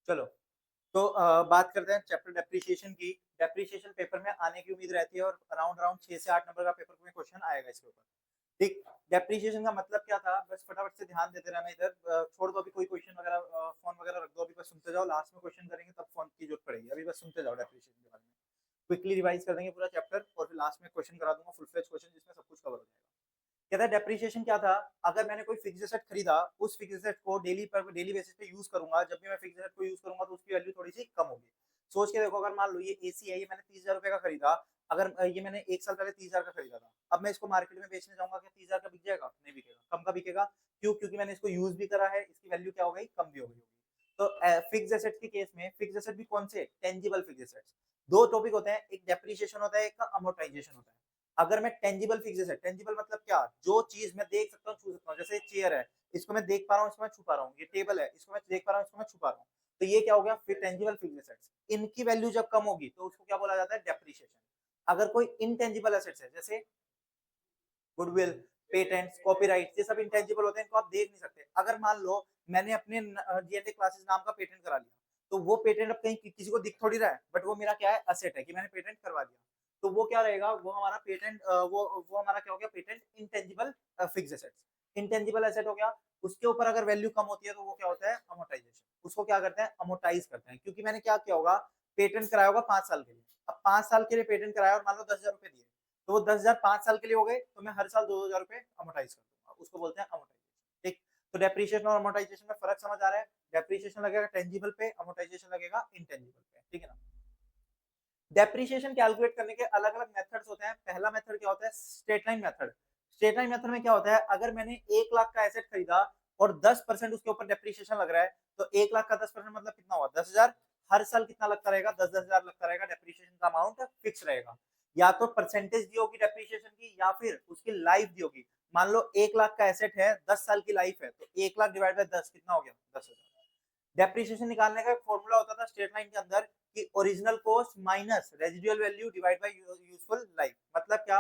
चलो, तो बात करते हैं चैप्टर डेप्रिसिएशन की। डेप्रिसिएशन पेपर में आने की उम्मीद रहती है और अराउंड अराउंड 6 से 8 नंबर का पेपर में क्वेश्चन आएगा इसके ऊपर। ठीक, डेप्रिसिएशन का मतलब क्या था? बस फटाफट से ध्यान देते रहना इधर, छोड़ दो अभी कोई क्वेश्चन वगैरह, फ़ोन वगैरह रख दो, अभी बस सुनते जाओ, लास्ट में क्वेश्चन करेंगे तब फ़ोन की ज़रूरत पड़ेगी। अभी बस सुनते जाओ डेप्रिसिएशन के बारे में। क्विकली रिवाइज़ कर देंगे पूरा चैप्टर और फिर लास्ट में क्वेश्चन करा दूँगा, फुल फ्लेज क्वेश्चन जिसमें सब कुछ कवर हो जाएगा। कहता है डेप्रिसिएशन क्या था? अगर मैंने कोई फिक्स्ड एसेट खरीदा, उस फिक्स्ड एसेट को डेली बेसिस पे यूज़ करूँगा, जब भी मैं फिक्स्ड एसेट को यूज़ करूँगा तो उसकी वैल्यू थोड़ी-सी कम होगी। सोच के देखो, अगर मान लो ये एसी है, ये मैंने ₹30,000 का खरीदा, अगर ये मैंने 1 साल पहले 30,000 का खरीदा था। अब मैं इसको मार्केट में बेचने जाऊँगा, क्या 30,000 का बिक जाएगा? नहीं बिकेगा। कम का बिकेगा। क्यों? क्योंकि मैंने इसको यूज़ भी करा है, इसकी वैल्यू क्या हो गई? कम भी हो गई होगी। तो फिक्स्ड एसेट के केस में फिक्स्ड एसेट भी कौन से? Tangible fixed assets. 2 टॉपिक होते हैं, एक डेप्रिसिएशन होता है, एक का अमोर्टाइजेशन होता है। अगर मैं टेंजिबल फिक्स्ड एसेट, टेंजिबल मतलब क्या? जो चीज़ मैं देख सकता हूँ, छू सकता हूँ। जैसे चेयर है, इसको मैं देख पा रहा हूँ, इसको मैं छू पा रहा हूँ। ये टेबल है, इसको मैं देख पा रहा हूँ, इसको मैं छू पा रहा हूँ। तो ये क्या हो गया? फिर टेंजिबल फिक्स्ड एसेट्स। इनकी वैल्यू जब कम होगी तो उसको क्या बोला जाता है? डेप्रिसिएशन। अगर कोई इनटेंजिबल एसेट्स है, जैसे गुडविल, पेटेंट्स, कॉपीराइट, ये सब इंटेंजिबल होते हैं, इनको आप देख नहीं सकते। अगर मान लो मैंने अपने जीएनए क्लासेस नाम का पेटेंट करा लिया, तो वो पेटेंट अब कहीं किसी को दिख थोड़ी रहा है, बट वो मेरा क्या है? एसेट है कि मैंने पेटेंट करवा दिया। तो वो क्या रहेगा? वो हमारा पेटेंट, वो हमारा क्या हो गया? Patent intangible fixed assets. Intangible asset हो गया, उसके ऊपर अगर वैल्यू कम होती है तो वो क्या होता है? अमोर्टाइजेशन। उसको क्या करते हैं? अमोर्टाइज करते हैं, क्योंकि मैंने क्या किया होगा? पेटेंट कराया होगा 5 साल के लिए। अब 5 साल के लिए पेटेंट कराया और मान लो ₹10,000 दिए। तो वो 10,000 5 साल के लिए हो गए, तो मैं हर साल 2,000 रुपए अमोर्टाइज कर दूंगा, उसको बोलते हैं अमोर्टाइजेशन। ठीक, तो डेप्रिसिएशन और अमोर्टाइजेशन में फर्क समझ आ रहा है? डेप्रिसिएशन लगेगा टेंजिबल पे, अमोर्टाइजेशन लगेगा इंटेंजिबल पे। ठीक है ना? डेप्रिसिएशन कैलकुलेट करने के अलग अलग मेथड्स होते हैं। पहला मेथड क्या होता है? Straight line method. Straight line method में क्या होता है? अगर मैंने 1 लाख का एसेट खरीदा और 10% उसके ऊपर डेप्रिसिएशन लग रहा है, तो 1 लाख का 10% मतलब कितना हुआ? 10,000। हर साल कितना लगता रहेगा? 10,000 लगता रहेगा। डेप्रिसिएशन का अमाउंट फिक्स रहेगा। या तो परसेंटेज दी होगी डेप्रिसिएशन की, या फिर उसकी लाइफ दी होगी। मान लो 1 लाख का एसेट है, 10 साल की लाइफ है, तो 1 लाख डिवाइड बाय 10 कितना हो गया? 10,000। डेप्रिसिएशन निकालने का एक फॉर्मूला होता था स्ट्रेट लाइन के अंदर, कि original cost minus residual value divide by useful life. मतलब क्या?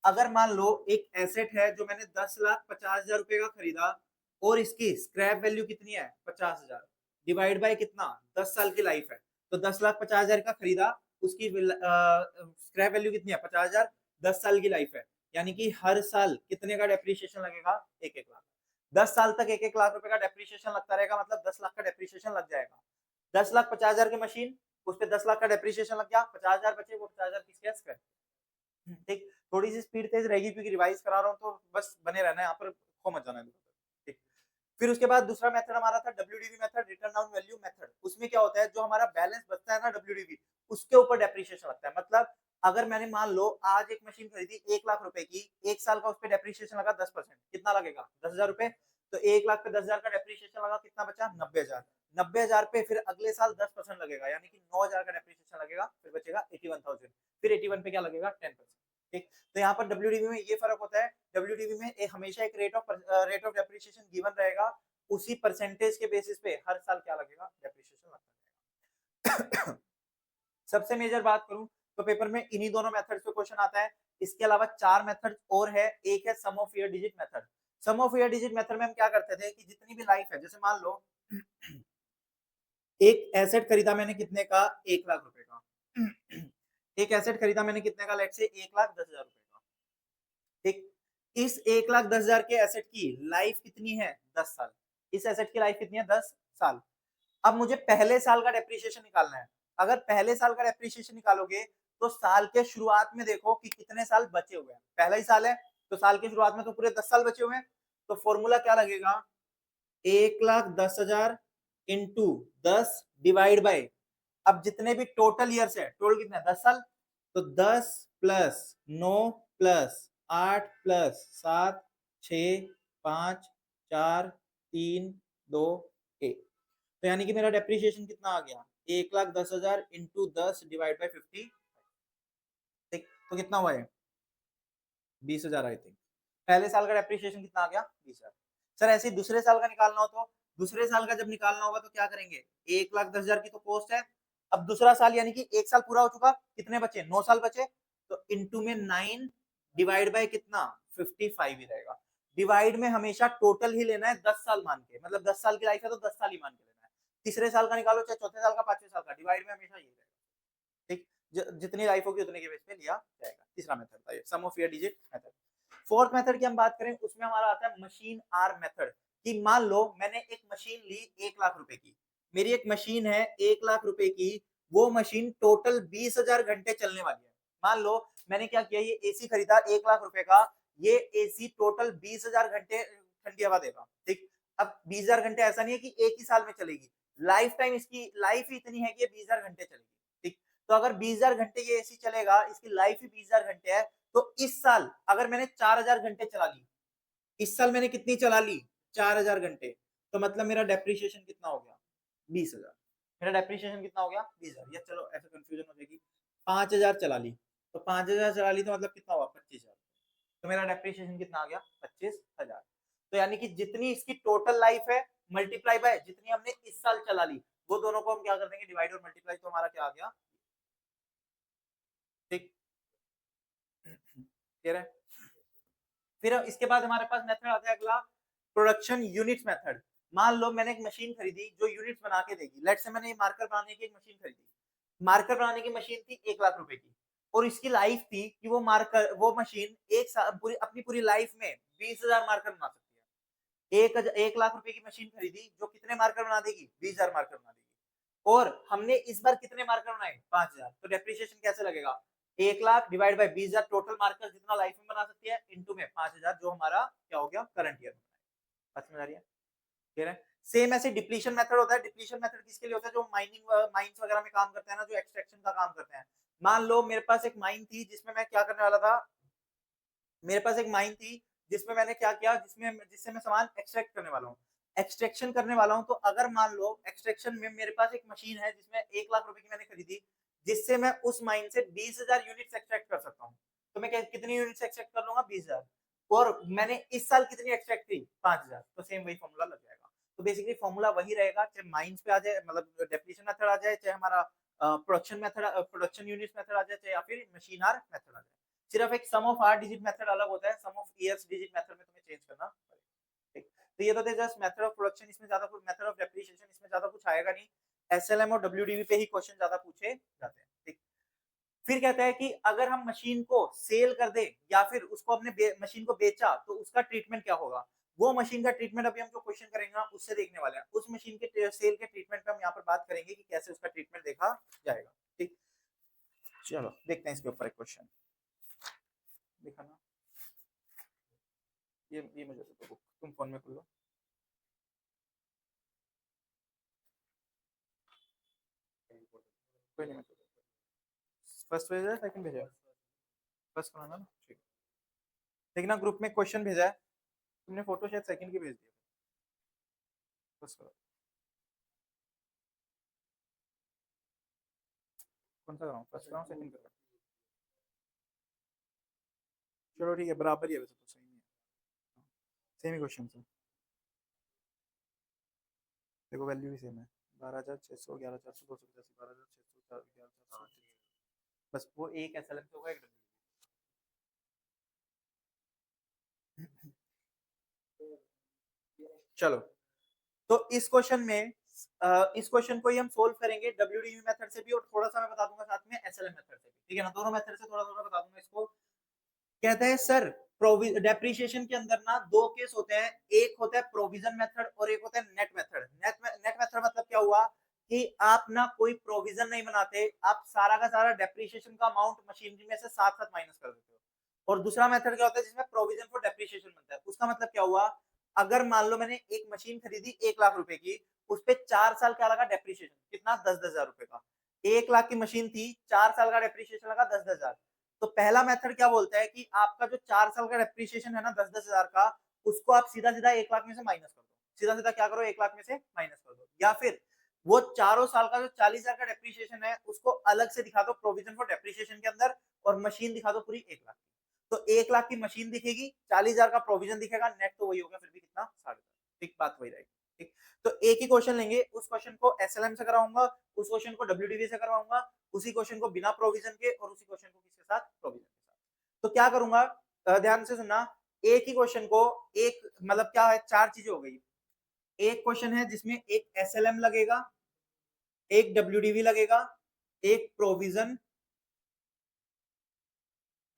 अगर मान लो एक एसेट है जो मैंने 10,50,000 रुपए का खरीदा, और इसकी स्क्रैप वैल्यू कितनी है? 50,000, डिवाइड बाय कितना? 10 साल की लाइफ है। तो 10,50,000 का खरीदा, उसकी स्क्रैप वैल्यू कितनी है? 50,000। 10 साल की लाइफ है, यानी कि हर साल कितने का डेप्रिसिएशन लगेगा? 1-1 लाख। 10 साल तक 1-1 लाख रुपए का डेप्रिसिएशन लगता रहेगा, मतलब 10 लाख का डेप्रिसिएशन लग जाएगा। 10,50,000 की मशीन, उस पे 10 लाख का डेप्रिसिएशन लग गया, 50,000 बचे, वो 50,000 किसके है? स्क्रैप। ठीक, थोड़ी सी स्पीड तेज रहेगी क्योंकि रिवाइज करा रहा हूँ, तो बस बने रहना है यहाँ पर, खो मत जाना है। ठीक, फिर उसके बाद दूसरा मेथड हमारा था WDV method, return down value method. उसमें क्या होता है? जो हमारा बैलेंस बचता है ना डब्ल्यूडीवी, उसके ऊपर डेप्रिसिएशन लगता है। मतलब अगर मैंने मान लो आज एक मशीन खरीदी 1 लाख रुपए की, 1 साल का उस पर डेप्रिसिएशन लगा 10%, कितना लगेगा? 10,000 रुपए। तो 1 लाख पे 10,000 का डेप्रिसिएशन लगा, कितना बचा? 90,000। 90,000 पे फिर अगले साल 10% लगेगा, यानी कि 9,000 का डेप्रिसिएशन लगेगा, फिर बचेगा 81,000। फिर 81 पे क्या लगेगा? 10%। ठीक, तो यहाँ पर डब्ल्यूडीवी में ये फर्क होता है। डब्ल्यूडीवी में हमेशा एक रेट ऑफ डेप्रिसिएशन गिवन रहेगा, उसी परसेंटेज के बेसिस पे हर साल क्या लगेगा? डेप्रिसिएशन लगता रहेगा। सबसे मेजर बात करूं तो पेपर में इन्हीं दोनों मेथड्स पे क्वेश्चन आता है। इसके अलावा 4 मेथड और है। एक है sum of year digit method. Sum of year digit method में हम क्या करते थे कि जितनी भी लाइफ है, जैसे मान लो एक एसेट खरीदा मैंने कितने का? 1 लाख रुपए का। एक एसेट खरीदा मैंने कितने का? लेट से 1,10,000 रुपए का। ठीक, इस 1,10,000 के एसेट की लाइफ कितनी है? 10 साल। इस एसेट की लाइफ कितनी है? 10 साल। अब मुझे पहले साल का डेप्रिसिएशन निकालना है। अगर पहले साल का डेप्रिसिएशन निकालोगे तो साल के शुरुआत में देखो कि कितने साल बचे हुए हैं। पहला ही साल है, तो साल के शुरुआत में तो पूरे 10 साल बचे हुए हैं। तो फॉर्मूला क्या लगेगा? 1,10,000 इंटू 10 डिवाइड बाय, अब जितने भी टोटल ईयर्स है, टोटल कितने? 10 साल। तो 10 प्लस 9 प्लस 8 प्लस 7 6 5 4 3 2 1। तो यानी कि मेरा डेप्रिसिएशन कितना आ गया? 1,10,000 इंटू 10 डिवाइड बाई 50। ठीक, तो कितना हुआ है? 20,000 आई थिंक। पहले साल का डेप्रिसिएशन कितना आ गया? 20,000। सर ऐसे ही दूसरे साल का निकालना हो तो दूसरे साल का जब निकालना होगा तो क्या करेंगे? 1,10,000 की तो कॉस्ट है। अब दूसरा साल यानी कि 1 साल पूरा हो चुका, कितने बचे? 9 साल बचे। तो इनटू में 9 डिवाइड बाय कितना? 55 ही रहेगा। डिवाइड में हमेशा टोटल ही लेना है, 10 साल मान के, मतलब 10 साल की लाइफ है तो 10 साल ही मान के लेना है। तीसरे साल का निकालो चाहे चौथे साल का, पांचवें साल का, डिवाइड में हमेशा ये रहेगा। ठीक, जितनी लाइफ होगी उतने के बेस पे लिया जाएगा। तीसरा मेथड था ये, sum of year digit method. Fourth method की हम बात करें, उसमें हमारा आता है मशीन आर मेथड। कि मान लो मैंने एक मशीन ली 1 लाख रुपए की, मेरी एक मशीन है 1 लाख रुपए की, वो मशीन टोटल 20,000 घंटे चलने वाली है। मान लो मैंने क्या किया, ये एसी खरीदा 1 लाख रुपए का, ये एसी टोटल 20,000 घंटे ठंडी हवा देगा। ठीक, अब 20,000 घंटे ऐसा नहीं है कि एक ही साल में चलेगी, लाइफ टाइम इसकी लाइफ ही इतनी है कि 20,000 घंटे चलेगी। ठीक, तो अगर 20,000 घंटे ये एसी चलेगा, इसकी लाइफ ही 20,000 घंटे है, तो इस साल अगर मैंने 4,000 घंटे चला ली, इस साल मैंने कितनी चला ली, 4,000 घंटे, तो मतलब मेरा डेप्रिसिएशन कितना हो गया, 20,000। मेरा डेप्रिसिएशन कितना हो गया, 20,000। या चलो ऐसे कंफ्यूजन हो जाएगी, 5,000 चला ली, तो 5,000 चला ली तो मतलब कितना हुआ, 25,000। तो मेरा डेप्रिसिएशन कितना आ गया, 25,000। तो यानी कि जितनी इसकी टोटल लाइफ है मल्टीप्लाई बाय जितनी हमने इस साल चला ली, वो दोनों को हम क्या कर देंगे, डिवाइड और मल्टीप्लाई, तो हमारा क्या आ गया। ठीक, क्लियर है। फिर इसके बाद हमारे पास मेथड आता है अगला, प्रोडक्शन यूनिट्स मेथड। मान लो मैंने एक मशीन खरीदी जो यूनिट्स बना के देगी। लेट्स से मैंने मार्कर बनाने की एक मशीन खरीदी, मार्कर बनाने की मशीन थी 1 लाख रुपए की, और इसकी लाइफ थी कि वो मार्कर, वो मशीन एक साल पूरी अपनी पूरी लाइफ में 20,000 मार्कर बना सकती है। 1 लाख रुपए की मशीन खरीदी जो कितने मार्कर बना देगी, 20,000 मार्कर बना देगी, और हमने इस बार कितने मार्कर बनाए, 5,000। तो डेप्रिसिएशन कैसे लगेगा, 1 lakh divide by 20,000, total marker जितना लाइफ में बना सकती है, इनटू में 5,000, जो हमारा क्या हो गया, करंट ईयर में। समझ आ रही है, क्लियर है। सेम ऐसे डिप्लीशन मेथड होता है। डिप्लीशन मेथड किसके लिए होता है, जो माइनिंग माइंस वगैरह में काम करते हैं ना, जो एक्सट्रैक्शन का काम करते हैं। मान लो मेरे पास एक माइन थी जिसमें मैं क्या करने वाला था, मेरे पास एक माइन थी जिसमें मैंने क्या किया, जिससे मैं सामान एक्सट्रैक्ट करने वाला हूँ, एक्सट्रैक्शन करने वाला हूँ। तो अगर मान लो एक्सट्रैक्शन में मेरे पास एक मशीन है जिसमें 1 लाख रुपए की मैंने खरीदी, जिससे मैं उस माइन से 20,000 यूनिट्स एक्सट्रैक्ट कर सकता हूँ। तो मैं कितनी यूनिट्स एक्सट्रैक्ट कर लूंगा, 20,000। और मैंने इस साल कितनी एक्सट्रैक्ट की, 5,000। तो सेम वही फॉर्मूला लग जाएगा। तो बेसिकली फॉर्मूला वही रहेगा, चाहे माइंस पे आ जाए, मतलब डेप्लीशन मेथड आ जाए, चाहे हमारा production method, production units method आ जाए, चाहे या फिर मशीन आर मेथड आ जाए। सिर्फ एक सम ऑफ आर डिजिट मेथड अलग होता है, sum of years digit method में तुम्हें चेंज करना पड़ेगा। ठीक, तो ये तो थे जस्ट मेथड ऑफ प्रोडक्शन, इसमें ज्यादा कुछ, मेथड ऑफ डेप्रिसिएशन इसमें ज्यादा कुछ आएगा नहीं। एसएलएम और डब्ल्यूडीवी पे ही क्वेश्चन ज्यादा पूछे जाते हैं। ठीक, फिर कहता है कि अगर हम मशीन को सेल कर दे या फिर उसको अपने मशीन को बेचा, तो उसका ट्रीटमेंट क्या होगा। वो मशीन का ट्रीटमेंट अभी हम जो क्वेश्चन करेंगे ना उससे देखने वाले हैं। उस मशीन के सेल के ट्रीटमेंट पे हम यहाँ पर बात करेंगे कि कैसे उसका ट्रीटमेंट देखा जाएगा। ठीक, चलो देखते हैं इसके ऊपर एक क्वेश्चन। देखा ना, ये मुझे तो बुक तुम फोन में खोलो। कोई नहीं, फर्स्ट भेजा है, सेकंड भेजा है, फर्स्ट बनाना ना, ठीक। देखना ग्रुप में क्वेश्चन भेजा है तुमने, फोटो शायद सेकंड की भेज दी है, फर्स्ट करो। कौन सा कराऊं, फर्स्ट कराऊं सेकंड कराऊं। चलो ठीक है, बराबर ही है वैसे तो, सही नहीं है, सेम ही क्वेश्चन है। देखो वैल्यू भी सेम है, 12,600, 11,400, 285, 12,600, 11,400। बस वो एक एसएलएम से होगा, एक डब्ल्यू। चलो, तो इस क्वेश्चन में इस क्वेश्चन को ही हम सोल्व करेंगे डब्ल्यूडीवी मेथड से भी, और थोड़ा सा मैं बता दूंगा साथ में एसएलएम मेथड से भी। ठीक है ना, दोनों मेथड से थोड़ा थोड़ा बता दूंगा इसको। कहता है सर, डेप्रिसिएशन के अंदर ना दो केस होते हैं, एक होता है प्रोविजन मेथड और एक होता है नेट मेथड। नेट मेथड मतलब क्या हुआ कि आप ना कोई प्रोविजन नहीं बनाते, आप सारा का सारा डेप्रिसिएशन का अमाउंट मशीनरी में से साथ साथ माइनस कर देते हो। और दूसरा मेथड क्या होता है जिसमें प्रोविजन फॉर डेप्रिसिएशन बनता है। उसका मतलब क्या हुआ, अगर मान लो मैंने एक मशीन खरीदी 1 लाख रुपए की, उस पर 4 साल क्या लगा डेप्रिसिएशन, कितना, 10,000 रुपए का। 1 लाख की मशीन थी, 4 साल का डेप्रिसिएशन लगा 10,000। तो पहला मेथड क्या बोलता है कि आपका जो 4 साल का डेप्रिसिएशन है ना 10,000 का, उसको आप सीधा सीधा 1 लाख में से माइनस कर दो। सीधा सीधा क्या करो, 1 लाख में से माइनस कर दो। या फिर वो चारों साल का जो 40,000 का डेप्रिसिएशन है उसको अलग से दिखा दो प्रोविजन फॉर डेप्रिसिएशन के अंदर, और मशीन दिखा दो पूरी 1 लाख। तो 1 लाख की मशीन दिखेगी, 40,000 का प्रोविजन दिखेगा, नेट तो वही होगा फिर भी कितना, 10,500। ठीक, बात वही रहेगी। ठीक, तो एक ही क्वेश्चन लेंगे, उस क्वेश्चन को एसएलएम से कराऊंगा, उस क्वेश्चन को डब्ल्यूडीवी से करवाऊंगा, उसी क्वेश्चन को बिना प्रोविजन के, और उसी क्वेश्चन को किसके साथ, प्रोविजन के साथ। तो क्या करूंगा, ध्यान से सुनना, एक ही क्वेश्चन को, एक मतलब क्या है, चार चीजें हो गई। एक क्वेश्चन है जिसमें एक एसएलएम लगेगा, एक डब्ल्यूडीवी लगेगा, एक प्रोविजन,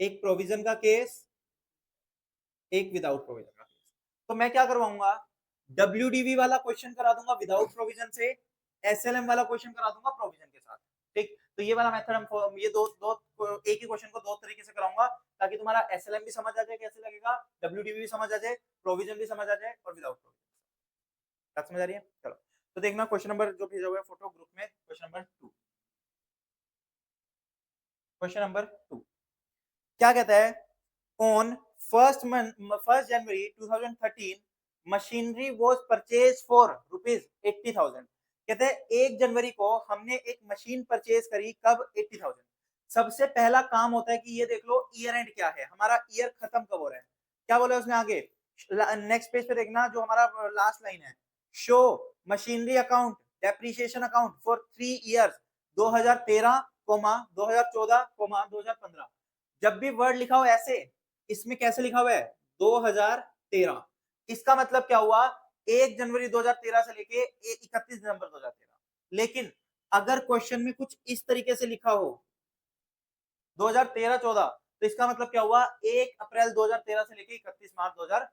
एक प्रोविजन का केस, एक विदाउट प्रोविजन का केस। तो मैं क्या करवाऊंगा, डब्ल्यूडीवी वाला क्वेश्चन करा दूंगा विदाउट प्रोविजन से, एसएलएम वाला क्वेश्चन करा दूंगा प्रोविजन के साथ। ठीक, तो ये वाला मेथड हम ये दो दो एक ही क्वेश्चन को दो तरीके से कराऊंगा, ताकि तुम्हारा एसएलएम भी समझ आ जाए कैसे लगेगा, डब्ल्यूडीवी भी समझ आ जाए, प्रोविजन भी समझ आ जाए, और विदाउट प्रोविजन। बात समझ आ रही है? चलो, तो देखना क्वेश्चन नंबर जो भेजा हुआ है फोटो ग्रुप में, क्वेश्चन नंबर 2। क्वेश्चन नंबर 2 क्या कहता है, on first January 2013 machinery was purchase for ₹80,000। कहते हैं 1 जनवरी को हमने एक मशीन परचेज करी, कब? 80,000। सबसे पहला काम होता है कि ये देख लो ईयर एंड क्या है, हमारा ईयर खत्म कब हो रहा है। क्या बोला उसने आगे, नेक्स्ट पेज पे देखना, जो हमारा लास्ट लाइन है, show machinery account depreciation account for 3 years 2013, 2014, 2015। जब भी वर्ड लिखा हो ऐसे, इसमें कैसे लिखा हुआ है 2013। इसका मतलब क्या हुआ, 1 जनवरी 2013 से लेके 31 दिसंबर 2013। लेकिन अगर क्वेश्चन में कुछ इस तरीके से लिखा हो 2013-14, तो इसका मतलब क्या हुआ, 1 अप्रैल 2013 से लेके 31 मार्च 2014।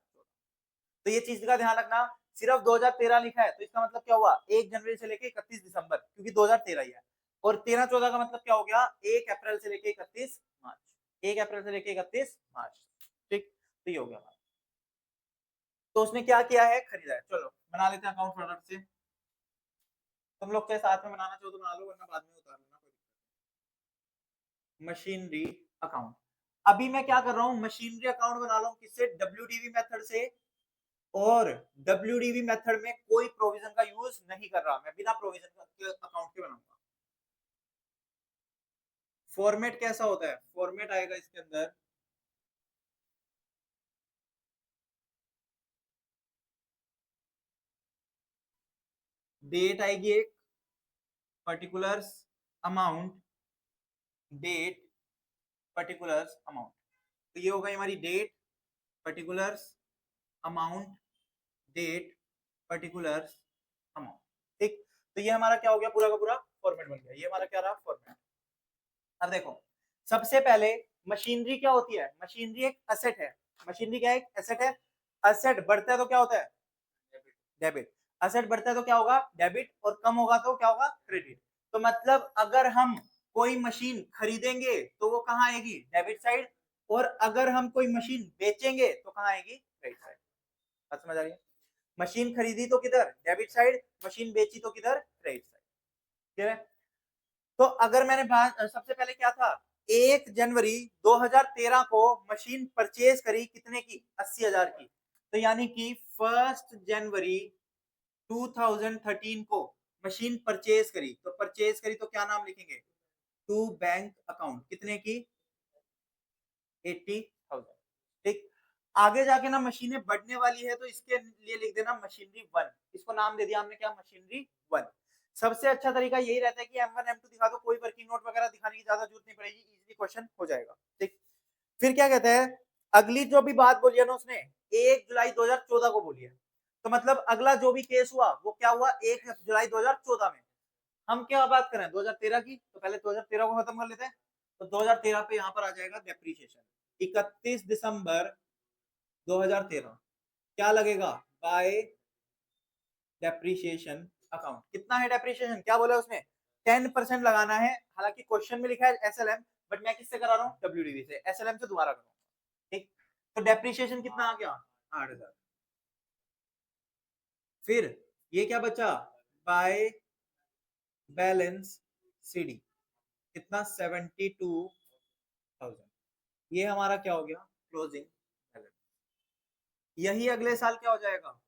तो ये चीज का ध्यान रखना, सिर्फ 2013 लिखा है तो इसका मतलब क्या हुआ, 1 जनवरी से लेके 31 दिसंबर, क्योंकि 2013 ही है। और 13-14 का मतलब क्या हो गया, 1 अप्रैल से लेके 31 मार्च, 1 अप्रैल से लेके 31 मार्च। ठीक, तो ये हो गया। तो उसने क्या किया है, खरीदा है। चलो बना लेते हैं अकाउंट फटाफट से, तुम लोग के साथ में बनाना चाहो तो बना लो, वरना बाद में उतार लेना। मशीनरी अकाउंट, अभी मैं क्या कर रहा हूँ, मशीनरी अकाउंट बना रहा हूँ, किससे, डब्ल्यूडीवी मेथड से। और डब्ल्यूडीवी मेथड में कोई प्रोविजन का यूज नहीं कर रहा, मैं बिना प्रोविजन के अकाउंट के बनाऊंगा। फॉर्मेट कैसा होता है, फॉर्मेट आएगा इसके अंदर, डेट आएगी एक, particulars amount, date particulars amount. तो ये हो गई हमारी date, particulars amount, date, particulars amount. ठीक, तो ये हमारा क्या हो गया, पूरा का पूरा फॉर्मेट बन गया। ये हमारा क्या रहा, फॉर्मेट। अब देखो, सबसे पहले मशीनरी क्या होती है, मशीनरी एक एसेट है। मशीनरी क्या है, एक एसेट है। एसेट बढ़ता है तो क्या होता है, डेबिट। एसेट बढ़ता है तो क्या होगा, डेबिट, और कम होगा तो क्या होगा, क्रेडिट। तो मतलब अगर हम कोई मशीन खरीदेंगे तो वो कहाँ आएगी, डेबिट साइड, और अगर हम कोई मशीन बेचेंगे तो कहाँ आएगी, क्रेडिट साइड। बात समझ आ रही है? मशीन खरीदी तो किधर, डेबिट साइड, मशीन बेची तो किधर, क्रेडिट साइड। ठीक है, तो अगर मैंने सबसे पहले क्या था, 1 जनवरी 2013 को मशीन परचेज करी, कितने की, 80,000 की। तो यानी कि 1 जनवरी 2013 को मशीन परचेज करी, तो परचेज करी तो क्या नाम लिखेंगे, टू बैंक अकाउंट, कितने की, 80,000। ठीक, आगे जाके ना मशीनें बढ़ने वाली है तो इसके लिए लिख देना मशीनरी 1, इसको नाम दे दिया हमने क्या, मशीनरी 1। सबसे अच्छा तरीका यही रहता है कि M1 M2 दिखा दो, कोई वर्किंग नोट वगैरह दिखाने की ज्यादा जरूरत नहीं पड़ेगी, इजीली क्वेश्चन हो जाएगा। ठीक, फिर क्या कहता है, अगली जो भी बात बोली है ना उसने, 1 जुलाई 2014 को बोली है। तो मतलब अगला जो भी केस हुआ वो क्या हुआ, 1 जुलाई 2014 में। हम क्या बात करें 2013 की, तो पहले 2013 को खत्म कर लेते हैं। तो 2013 पे यहाँ पर आ जाएगा डेप्रीशिएशन, 31 दिसंबर 2013 क्या लगेगा, बाय डेप्रीशिएशन अकाउंट। कितना है डेप्रीशिएशन, क्या बोला उसने, 10% लगाना है। हालांकि क्वेश्चन में लिखा है एसएलएम, बट मैं किससे करा रहा हूँ, डब्ल्यूडीवी से, एसएलएम से दोबारा करूंगा। ठीक, तो डेप्रीशिएशन कितना आ गया, 8,000। फिर ये क्या बचा, बाय बैलेंस सीडी, कितना, 72,000। ये हमारा क्या हो गया, क्लोजिंग बैलेंस। यही अगले साल क्या हो जाएगा,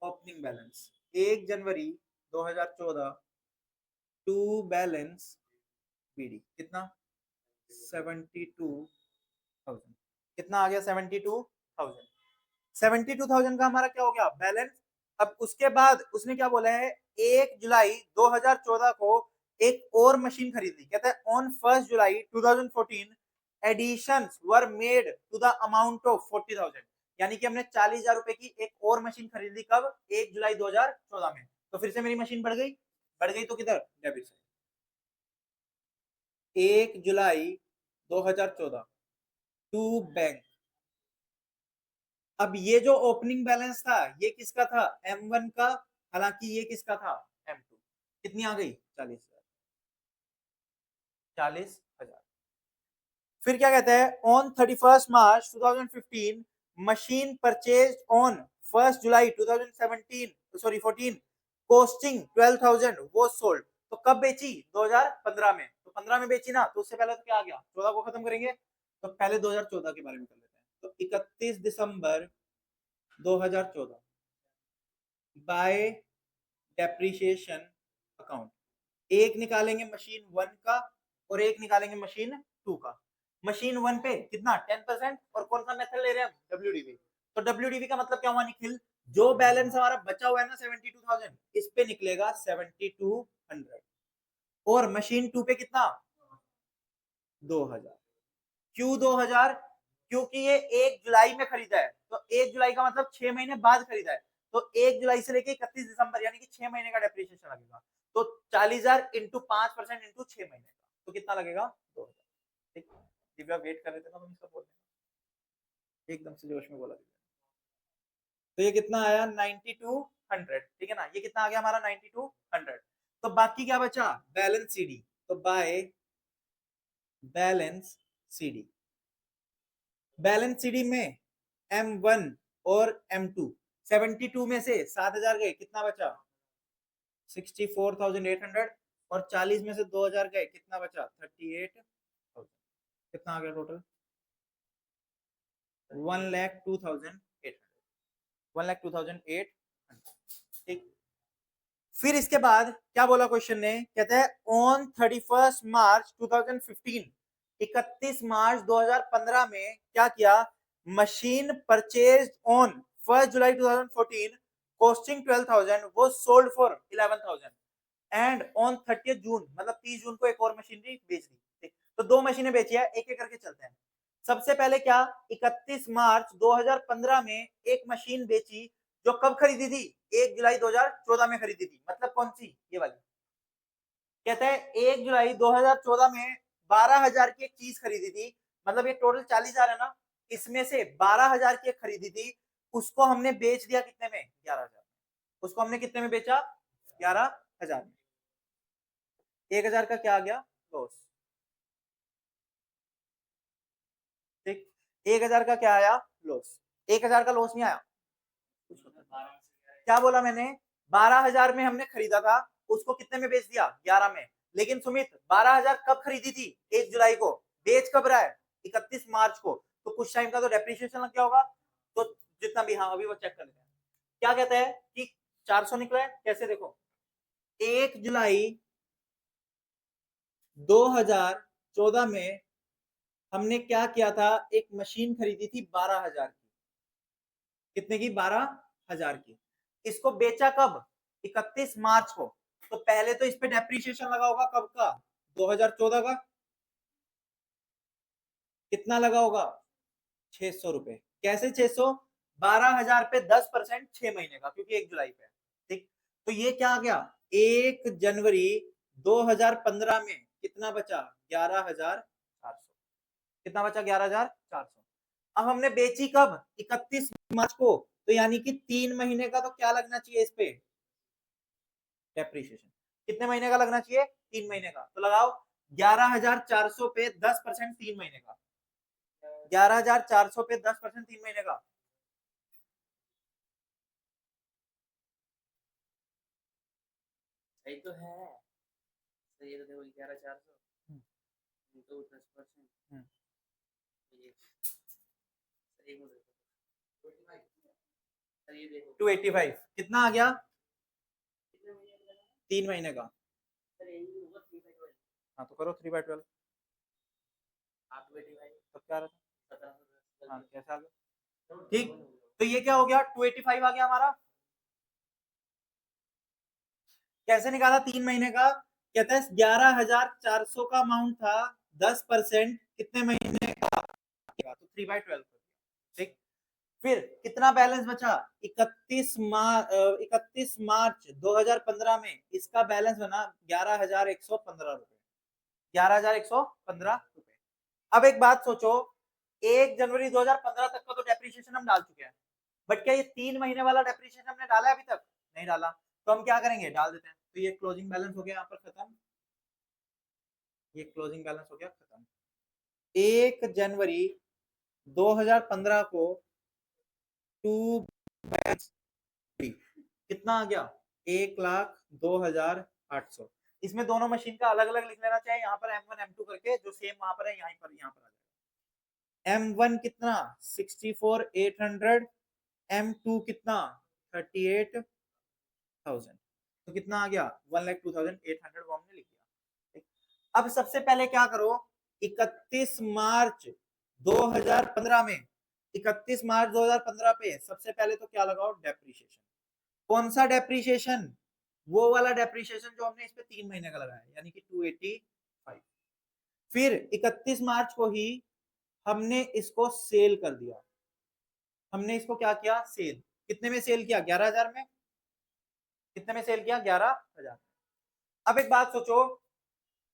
ओपनिंग बैलेंस। 1 जनवरी 2014 टू बैलेंस बीडी, कितना, 72,000। कितना आ गया, 72,000। 72,000 का हमारा क्या हो गया, बैलेंस। अब उसके बाद उसने क्या बोला है, 1 जुलाई 2014 को एक और मशीन खरीदी। कहता है on 1 July 2014 additions were made to the amount of 40,000। यानी कि हमने 40,000 रुपए की एक और मशीन खरीदी कब? 1 जुलाई 2014 में। तो फिर से मेरी मशीन बढ़ गई, तो किधर? Debit side. 1 July 2014 to bank. अब ये जो ओपनिंग बैलेंस था ये किसका था? M1 का, हालांकि ये किसका था? M2। कितनी आ गई? 40,000। फिर क्या कहता है? On 31 March 2015 machine purchase on 1 July 2017 sorry 14 costing 12,000 वो सोल्ड। तो कब बेची? 2015 में। तो 15 में बेची ना, तो उससे पहले तो क्या आ गया? 14 को खत्म करेंगे। तो पहले 2014 के बारे में कर लेते हैं। तो 31 दिसंबर 2014 बाय डेप्रिसिएशन अकाउंट, एक निकालेंगे मशीन 1 का और एक निकालेंगे मशीन 2 का। मशीन 1 पे कितना? 10%। और कौन सा मेथड ले रहे हैं हम? डब्ल्यूडीवी। तो डब्ल्यूडीवी का मतलब क्या हुआ निखिल? जो बैलेंस हमारा बचा हुआ है ना 72,000, इस पे निकलेगा 7200। और मशीन 2 पे कितना? 2000। क्यों 2000? क्योंकि ये 1 जुलाई में खरीदा है, तो 1 जुलाई का मतलब 6 महीने बाद खरीदा है। तो 1 जुलाई से लेके 31 दिसंबर यानी कि 6 महीने का डेप्रिसिएशन लगेगा। तो 40,000 इंटू 5% इंटू 6 महीने का, तो कितना लगेगा? 2000। ठीक, दिव्या वेट कर रहे थे ना, तुम इसका बोलने एकदम से जोश में बोला दिव्या। तो ये कितना आया? 9200। ठीक है ना, ये कितना आ गया हमारा? 9200। तो बाकी क्या बचा? Balance CD. तो by balance CD, balance CD में M1 और M2, 72 में से 7,000 गए, कितना बचा? 64,800। और 40 में से 2,000 गए, कितना बचा? 38,000। कितना आ गया टोटल? 1,02,800। 1,02,800। ठीक। फिर इसके बाद क्या बोला क्वेश्चन ने? कहता है ऑन 31 मार्च 2015, 31 मार्च 2015 में क्या किया? Machine purchase on 1 July 2014 costing 12,000 वो सोल्ड फॉर 11,000 एंड ऑन 30 जून मतलब 30 जून को एक और मशीनरी बेच दी। तो दो मशीनें बेची है, एक एक करके चलते हैं। सबसे पहले क्या? 31 मार्च 2015 में एक मशीन बेची जो कब खरीदी थी? 1 जुलाई 2014 में खरीदी थी। मतलब कौन सी? ये वाली। कहता है 1 जुलाई 2014 में 12,000 की एक चीज खरीदी थी, मतलब ये टोटल 40,000 है ना, इसमें से 12,000 की एक खरीदी थी, उसको हमने बेच दिया कितने में? 11,000। उसको हमने कितने में बेचा? 11,000 में। 1,000 का क्या आ गया? लॉस। ठीक, 1,000 का क्या आया? लॉस। 1,000 का लॉस नहीं आया। क्या बोला मैंने? 12,000 में हमने खरीदा था, उसको कितने में बेच दिया? 11 में। लेकिन सुमित 12,000 कब खरीदी थी? 1 जुलाई को। बेच कब रहा है? 31 मार्च को। तो कुछ टाइम का तो डेप्रिसिएशन लग गया होगा। तो जितना भी, हाँ अभी वो चेक कर लेते हैं। क्या कहता है कि 400 निकला है? कैसे देखो, 1 जुलाई 2014 में हमने क्या किया था? एक मशीन खरीदी थी 12,000 की। कितने की? 12,000 की। इसको बेचा कब? 31 मार्च को। तो पहले तो इस पे डेप्रिसिएशन लगा होगा कब का? 2014 का। कितना लगा होगा? 600 रुपए। कैसे 600? 12,000 पे 10% 6 महीने का, क्योंकि 1 जुलाई पे। ठीक, तो ये क्या आ गया? 1 जनवरी 2015 में कितना बचा? 11,400। कितना बचा? 11,400। अब हमने बेची कब? 31 मार्च को। तो यानी कि 3 महीने का तो क्या लगना चाहिए इस पे? डेप्रिसिएशन। कितने महीने का लगना चाहिए? 3 महीने का। तो लगाओ 11,400 पे 10% 3 महीने का। 11,400 पे 10% 3 महीने का। सही तो है। सही है तो देखो 11,400 तो 10%। सही बोल रहे हो। सर ये देखो 285 कितना आ गया? 3 महीने का। सर यही होगा 3/12। हाँ तो करो 3/12। आप 285 तब क्या रहा? 1710। हाँ कैसा आ गया? ठीक, तो ये क्या हो गया? 285 आ गया हमारा। कैसे निकाला? 3 महीने का। कहता है 11,400 का अमाउंट था, 10% कितने महीने का? तो 3/12। ठीक, फिर कितना बैलेंस बचा? 31 मार्च 2015 में इसका बैलेंस बना 11,115 रुपए, 11,115 रुपए। अब एक बात सोचो, 1 जनवरी 2015 तक का तो डेप्रिसिएशन हम डाल चुके हैं, बट क्या ये 3 महीने वाला डेप्रिसिएशन हमने डाला है अभी तक? नहीं डाला। तो हम क्या करेंगे, डाल देते हैं। तो ये क्लोजिंग बैलेंस हो गया यहाँ पर खत्म, ये क्लोजिंग बैलेंस हो गया खत्म। 1 जनवरी 2015 को टू बैलेंस कितना आ गया? 1,02,800। इसमें दोनों मशीन का अलग अलग लिख लेना चाहिए, यहाँ पर M1 M2 करके, जो सेम वहां पर है यहाँ पर आ जाएगा। M1 कितना? 64,800, M2 कितना? 38,000। तो कितना आ गया? 1,02,800 वो हमने लिख दिया। अब सबसे पहले क्या करो, 31 मार्च 2015 में, 31 मार्च 2015 पे सबसे पहले तो क्या लगाओ? डेप्रीशिएशन। कौन सा डेप्रीशिएशन? वो वाला डेप्रीशिएशन जो हमने इस पे 3 महीने का लगाया, यानी कि 285। फिर 31 मार्च को ही हमने इसको सेल कर दिया। हमने इसको क्या किया? सेल। कितने में सेल किया? 11,000 में। कितने में सेल किया? 11,000। अब एक बात सोचो,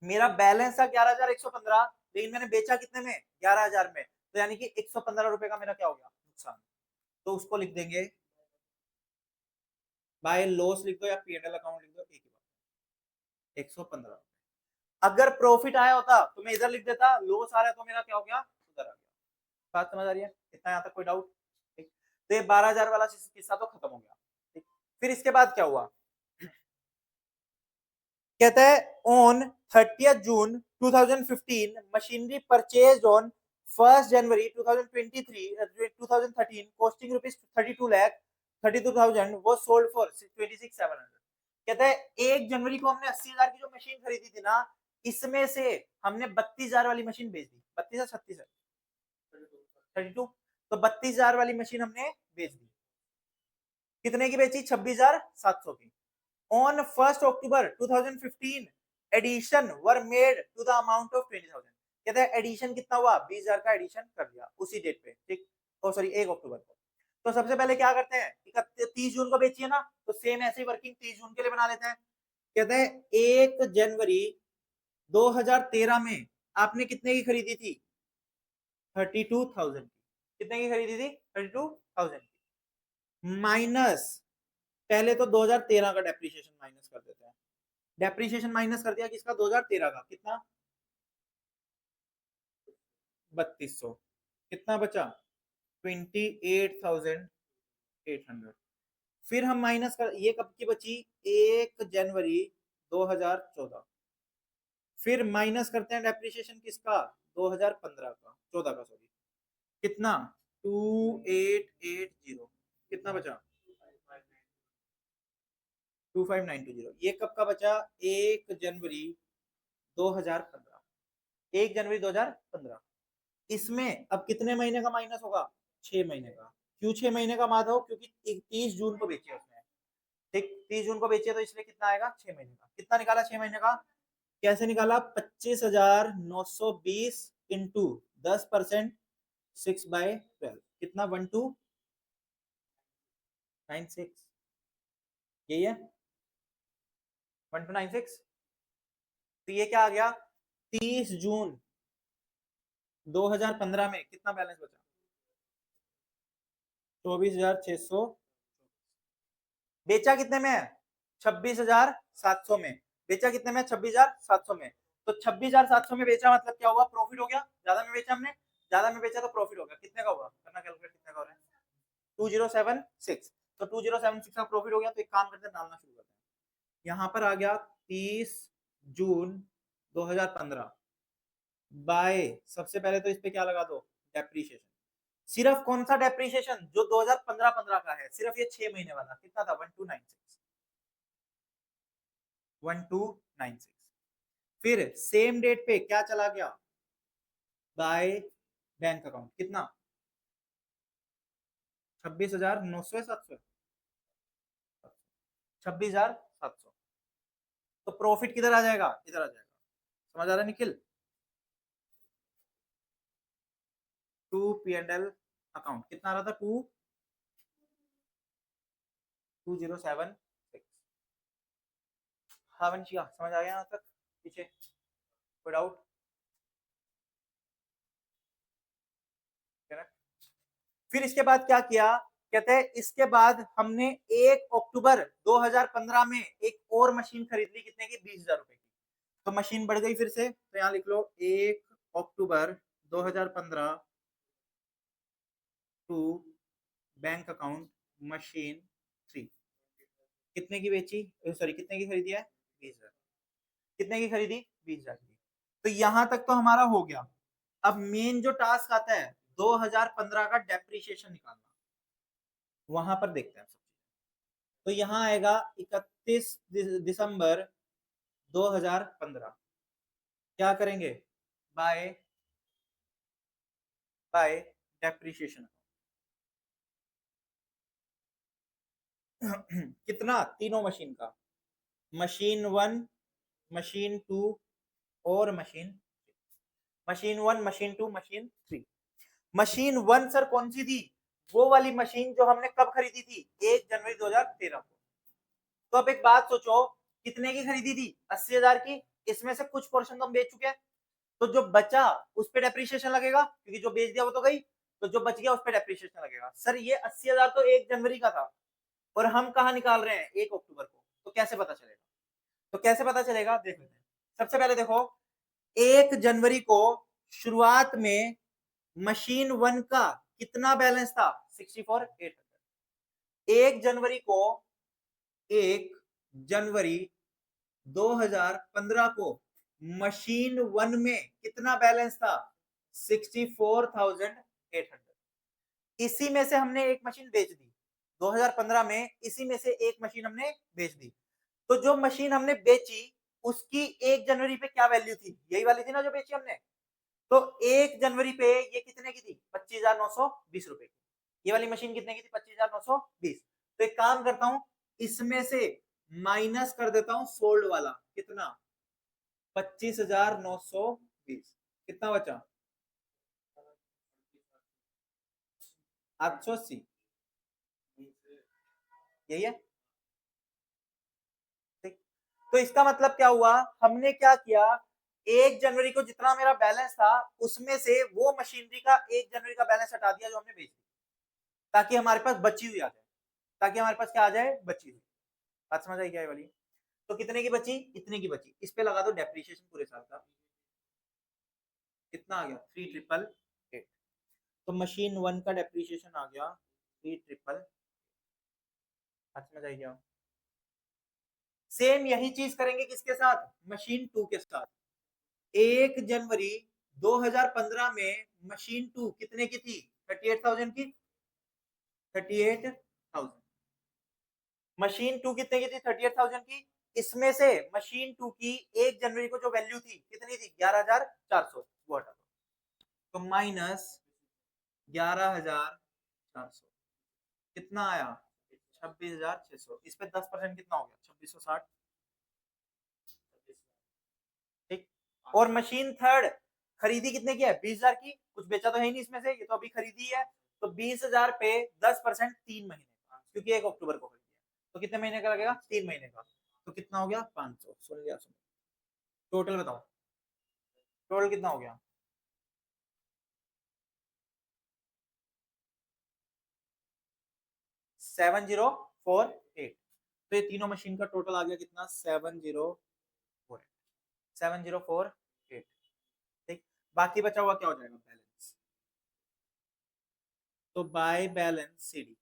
मेरा बैलेंस था 11,115, लेकिन मैंने बेचा कितने में? 11,000 में। तो यानी कि 115 रुपए का मेरा क्या हो गया? नुकसान। तो उसको लिख देंगे, बाय लॉस लिख दो या P&L अकाउंट लिख दो, एक ही बात, 115। अगर प्रॉफिट आया होता तो मैं इधर लिख देता, लॉस आ रहा है तो मेरा क्या हो गया? उधर आ गया। बात समझ आ रही है? इतना यहाँ तक कोई डाउट? ठीक। तो ये 12,000 वाला किस्सा तो खत्म हो गया। ठीक। फिर इसके बाद क्या हुआ? कहता है on 30th June 2015 machinery purchase on 1st January 2013 costing rupees 32,32,000 वो सोल्ड फॉर 26,700। कहता है 1 जनवरी को हमने 80,000 की जो मशीन खरीदी थी ना, इसमें से हमने 32,000 वाली मशीन बेच दी। 32 या 36 है? 32। तो 32,000 वाली मशीन हमने बेच दी। कितने की बेची? 26,700 की। On 1st October 2015 addition were made to the amount of 20,000। कहते हैं एडिशन कितना हुआ? 20,000 का एडिशन कर दिया उसी डेट पे। ठीक। तो सॉरी 1 अक्टूबर को। तो सबसे पहले क्या करते हैं, 30 जून को बेचिए ना, तो सेम ऐसे ही वर्किंग 30 जून के लिए बना लेते हैं। कहते हैं 1 जनवरी 2013 में आपने कितने की खरीदी थी? 32,000 की। कितने की खरीदी थी? 32,000 की। माइनस, पहले तो 2013 का डेप्रिसिएशन माइनस कर देते हैं। डेप्रिसिएशन माइनस कर दिया किसका? 2013 का। कितना? 3200। कितना बचा? 28,800। फिर हम माइनस कर, ये कब की बची? 1 जनवरी 2014। फिर माइनस करते हैं डेप्रिसिएशन किसका? 2015 का, 14 का सॉरी। कितना? 2880। कितना बचा? 25,920। ये कब का बचा? 1 जनवरी 2015। 1 जनवरी 2015। इसमें अब कितने महीने का माइनस होगा? 6 महीने का। क्यों 6 महीने का माधव? क्योंकि 30 जून को बेची है उसने। ठीक, 30 जून को बेची है, तो इसलिए कितना आएगा? 6 महीने का। कितना निकाला 6 महीने का? कैसे निकाला? 25,920 इंटू 10%, 6/12। कितना? 1296। यही है, 1296। तो ये क्या आ गया? 30 जून 2015 में कितना बैलेंस बचा? 24,600। बेचा कितने में? 26,700 में। बेचा कितने में? 26,700 में। तो 26,700 में बेचा मतलब क्या हुआ? प्रॉफिट हो गया। ज्यादा में बेचा हमने, ज्यादा में बेचा तो प्रॉफिट हो गया। कितने का हुआ? करना कैलकुलेट, कितने का हो रहा है? 2076। तो 2076 का प्रॉफिट हो गया। तो एक काम करते हैं, डालना शुरू करते हैं। यहाँ पर आ गया 30 जून 2015 बाय, सबसे पहले तो इस पे क्या लगा दो? डेप्रीशिएशन। सिर्फ कौन सा डेप्रीशिएशन? जो 2015 का है, सिर्फ ये 6 महीने वाला। कितना था? 1296। 1296। फिर सेम डेट पे क्या चला गया? By bank account. कितना? 26,900 700, 26,700। तो प्रॉफिट किधर आ जाएगा? इधर आ जाएगा। समझ आ रहा है निखिल? टू P&L अकाउंट कितना आ रहा था? 2076। हाँ वंशिका, समझ आ गया यहाँ तक? पीछे कोई डाउट? फिर इसके बाद क्या किया, कहते हैं इसके बाद हमने 1 अक्टूबर 2015 में एक और मशीन खरीद ली, कितने की? 20,000 रुपए की। तो मशीन बढ़ गई फिर से, तो यहाँ लिख लो 1 अक्टूबर 2015 टू बैंक अकाउंट मशीन 3। कितने की बेची, सॉरी कितने की खरीदी है? 20,000। कितने की खरीदी? 20,000 की। तो यहां तक तो हमारा हो गया। अब मेन जो टास्क आता है 2015 का डेप्रिसिएशन निकालना, वहां पर देखते हैं सब। तो यहाँ आएगा 31 दिसंबर 2015। क्या करेंगे? By by depreciation. कितना? तीनों मशीन का, मशीन 1, मशीन 2 और machine 1, machine 2, machine 3। Machine 1 sir कौन सी थी? वो वाली मशीन जो हमने कब खरीदी थी? 1 जनवरी 2013 को। तो अब एक बात सोचो, कितने की खरीदी थी? 80,000 की। इसमें से कुछ पोर्शन तो हम बेच चुके हैं, तो जो बचा उस पर डेप्रिसिएशन लगेगा, क्योंकि जो बेच दिया वो तो गई, तो जो बच गया उस पर डेप्रिसिएशन लगेगा। सर ये 80,000 तो 1 जनवरी का था, और हम कहा निकाल रहे हैं 1 अक्टूबर को, तो कैसे पता चलेगा? तो कैसे पता चलेगा, देख लेते हैं। सबसे पहले देखो, 1 जनवरी को शुरुआत में मशीन 1 का कितना बैलेंस था? 64,800। 1 जनवरी को, 1 जनवरी 2015 को मशीन 1 में कितना बैलेंस था? 64,800। इसी में से हमने एक मशीन बेच दी 2015 में, इसी में से एक मशीन हमने बेच दी। तो जो मशीन हमने बेची उसकी 1 जनवरी पे क्या वैल्यू थी? यही वाली थी ना जो बेची हमने। तो 1 जनवरी पे ये कितने की थी? 25,920 रुपए की। ये वाली मशीन कितने की थी? 25,920। तो एक काम करता हूं, इसमें से माइनस कर देता हूं सोल्ड वाला, कितना? 25,920। कितना बचा? 880। यही है। ठीक। तो इसका मतलब क्या हुआ, हमने क्या किया, 1 जनवरी को जितना मेरा बैलेंस था उसमें से वो मशीनरी का 1 जनवरी का बैलेंस हटा दिया जो हमने बेच दी, ताकि हमारे पास बची हुई आ जाए। ताकि हमारे पास क्या आ जाए? बची हुई। बात समझ आई क्या ये वाली? तो कितने की बची? इतने की बची। इस पे लगा दो डेप्रिसिएशन पूरे साल का। कितना आ गया? 3,888। तो मशीन 1 का डेप्रिसिएशन आ गया 3,888। समझ आई क्या? सेम यही चीज करेंगे किसके साथ? मशीन 2 के साथ। 1 जनवरी 2015 में मशीन 2 कितने की थी? 38,000 की। 38,000। मशीन 2 कितने की थी? 38,000 की। इसमें से मशीन 2 की 1 जनवरी को जो वैल्यू थी कितनी थी? 11,400। वो हटा दो, तो माइनस 11,400 कितना आया? 26,600। इस पे 10% कितना हो गया? 2,660। ठीक। और मशीन 3 खरीदी कितने की है? 20,000 की। कुछ बेचा तो है ही नहीं इसमें से, ये तो अभी खरीदी है। तो 20,000 पे 10% 3 महीने का, क्योंकि 1 अक्टूबर को खरीदी है। तो कितने महीने का लगेगा? 3 महीने का। तो कितना हो गया? 500। सुन लिया, सुन। टोटल बताओ, टोटल कितना हो गया? 7048। तो ये तीनों मशीन का टोटल आ गया कितना? 7048। ठीक। बाकी बचा हुआ क्या हो जाएगा? बैलेंस। तो बाय बैलेंस सीडी,